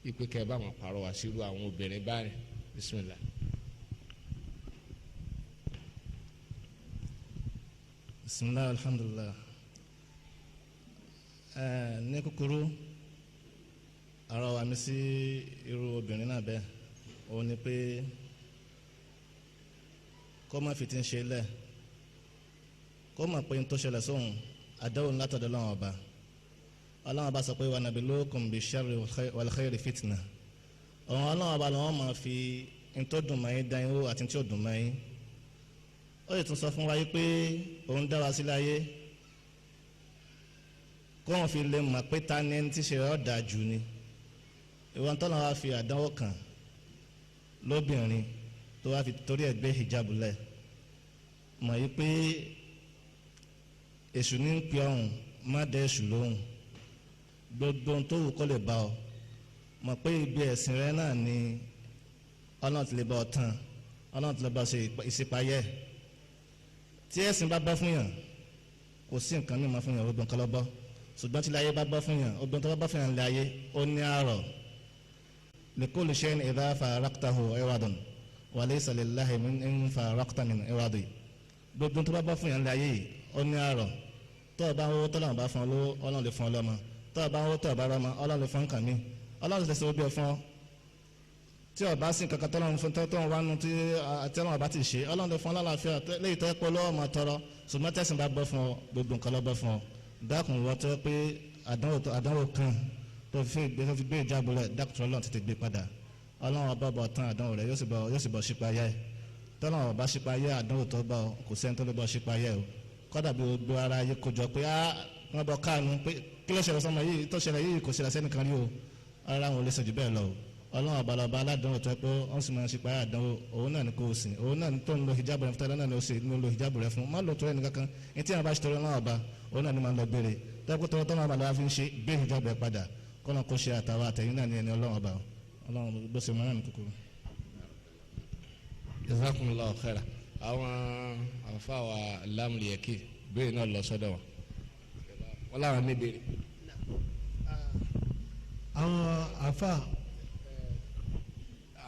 ipe kẹ́ ẹ bá wọn pàrọ̀ wá sírú àwọn obìnrin báyìí bismillah. bismillah alhamdulillah ní kúkúrú ara wa mi sí irú obìnrin náà bẹ́ẹ̀ òun ni pé kó má fi ti ń ṣe lẹ̀ kó má pé n tó ṣẹlẹ̀ sóhun àdáhùn látọ̀dọ̀ Ọlọ́run ọba Ọlọ́run ọba sọ pé wa nabluukum bish-sharri wal-khayri fitna ọ̀hún Ọlọ́run ọba lọ́wọ́ máa fi n tó dùn mọ́yìn dán yín wò àti n tí ò dùn mọ́yìn ó sì tún sọ fún wa yìí pé òun dá wa sí láyé kó wọn fi lè mọ̀ pé ta ni ẹni tí ṣe ọ́ dáa jù ni ìwọ́n tọ́lọ́ wa fi àdánwò kàn lóbìnrin tó wá fi torí ẹ̀ gbé hijab lẹ̀ mọ̀ yí pé èṣù ní ń pè ọ̀hún má dé èṣù lóhùn gbogbo ohun tó wù kó lè bá ọ mọ̀ pé ibi ẹ̀sìn rẹ náà ni ọlọ́run ti lè bá ọ tán ọlọ́run ti lè bá ọ ṣe ìṣípayẹ́ tí ẹ̀sìn bá bọ́ fún yàn kò sí nǹkan mímọ́ fún yàn obìnrin kan lọ́bọ́ ṣùgbọ́n tí láyé bá bọ́ fún yàn obìnrin tó bá bọ́ fún yàn lé ayé ó ní àárọ̀ likulli shay'in idha faraqtahu iwadun wa laysa lillahi min faraqta min iwadi gbogbo tó bá bọ́ fún yàn lé ayé yìí ó ní àárọ̀ tó o bá ń wó tó lọ́wọ́ bá fún ọ lówó ọlọ́run lè fún ọ lọ́mọ tó o bá ń wó tó o bá rọ́mọ ọlọ́run lè fún nǹkan mi ọlọ́run lè ṣe obi ẹ̀ fún ọ tí o bá sí kankan tọ́lọ́run fún tọ́lọ́run wá nu tí ọlọ́run bá ti ṣe ọlọ́run lè fún ọ lálàáfíà léyìí tó ẹ pọ̀ lọ́wọ́ máa tọrọ ṣùgbọ́n tẹ̀sán bá bọ́ fún ọ gbogbo nǹkan lọ́ bọ́ fún ọ dákun wọ́n tó pé àdánwò kan tó fi gbé ìjábọ̀ rẹ̀ dákun tó ọlọ́run tètè gbé padà ọlọ́run ọba bọ̀ tán àdánwò rẹ̀ yóò sì bọ̀ ṣípayá ẹ̀ tọ́lọ́run ọba ṣípayá àdánwò tó bọ̀ kò sẹ́ni tó lè bọ̀ ṣípayá ẹ̀ o kọ́dà bí gbogbo ara yìí kó jọ pé wọ́n bọ̀ káànù pé kí ló ṣẹlẹ̀ sọ́mọ yìí tó ṣẹlẹ̀ yìí kò ṣẹlẹ̀ sẹ́nìkan rí o ara wọn ò lè ṣe jù bẹ́ẹ̀ lọ o ọlọ́run ọba lọ́ba aládánwò tó pé wọ́n sì máa ṣípayá àdánwò òun náà ni kò sìn òun náà ni tó ń lo hijab rẹ̀ fún tẹ́lẹ̀ náà ni ó ṣe ń lo hijab rẹ̀ fún má lò tó rẹ̀ nìkankan ní tí àwọn bá ṣe tọrọ náà ọba òun náà ni máa ń lọ gbére tẹ́kọ̀ tọrọ tọ́nà ọba lọ́wọ́ fi ń ṣe gbé hijab rẹ̀ padà kọ́nà kó ṣe àtàwọn àtẹ̀yìn náà ni ẹni ọlọ́run ọba ọlọ́run gbèsè mọ́ náà ní kúkúrú. jazakumullahu khairan àwọn àfàwà lámùlẹ̀kì béèrè náà lọ sọ́dọ̀ wọn láwọn ní béèrè. àwọn àfà.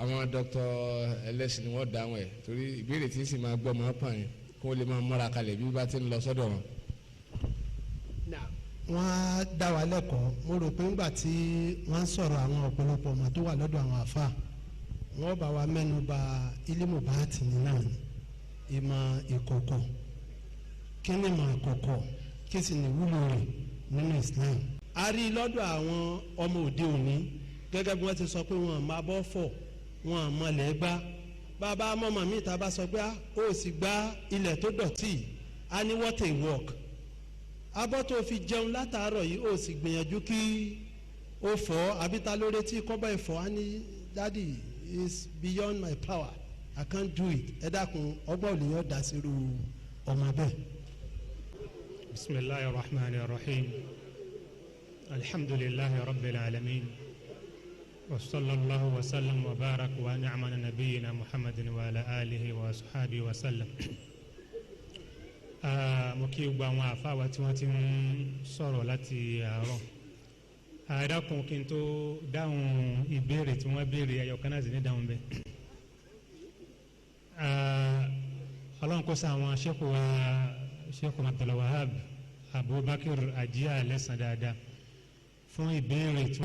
àwọn dókítà ẹlẹ́sìn ni wọ́n dáhùn ẹ̀ torí ìbéèrè tí ń sì máa gbọ́ máa pàn yín kó lè máa mọ́ra kalẹ̀ bí bá ti ń lọ sọ́dọ̀ wọn. wọ́n á dá wa lẹ́kọ̀ọ́ mo rò pé ńgbà tí wọ́n ń sọ̀rọ̀ àwọn ọ̀pọ̀lọpọ̀ ọmọ tó wà lọ́dọ̀ àwọn àfa wọ́n bá wa mẹ́nu bà ilmu bàtìní náà ni ìmọ̀ ìkọ̀kọ̀ kí ni ìmọ̀ ìkọ̀kọ̀ kí sì ni wúlò rẹ̀ nínú Islam. a rí lọ́dọ̀ àwọn ọmọ òde òní gẹ́gẹ́ bí wọ́n ti sọ pé wọ́n máa bọ́ fọ̀ wọ́n mọ̀lẹ́ gbá bàbá mọ́mọ́ mi ta bá sọ pé ó sì gbá ilẹ̀ tó dọ̀tí a ní what a work abọ́ tó fi jẹun látàárọ̀ yìí ó sì gbìyànjú kí ó fọ̀ àbí ta ló retí kọ́bọ̀ ẹ̀fọ́ á ní daddy is beyond my power I can't do it ẹ dákun ọgbọ́n òlìyàn dá sírú ọmọ bẹ́ẹ̀. bisimilahi rahman rahim alhamdulilahi rabbil alamin wa sallallahu wa sallam wa barak wa ni'mana nabiyina muhammadin wa ala alihi wa sahabi wa sallam. mo kí gbogbo àwọn àfáwà tí wọ́n ti ń sọ̀rọ̀ láti àárọ̀ àdàkùn kí n tó dáhùn ìbéèrè tí wọ́n béèrè ẹyọkan náà sì ní dáhùn bẹ́ẹ̀. ọlọ́run kó sa àwọn sẹ́kù wa sẹ́kù Abdul Wahab Abubakar Ajiya lẹ́sàn dáadáa fún ìbéèrè tí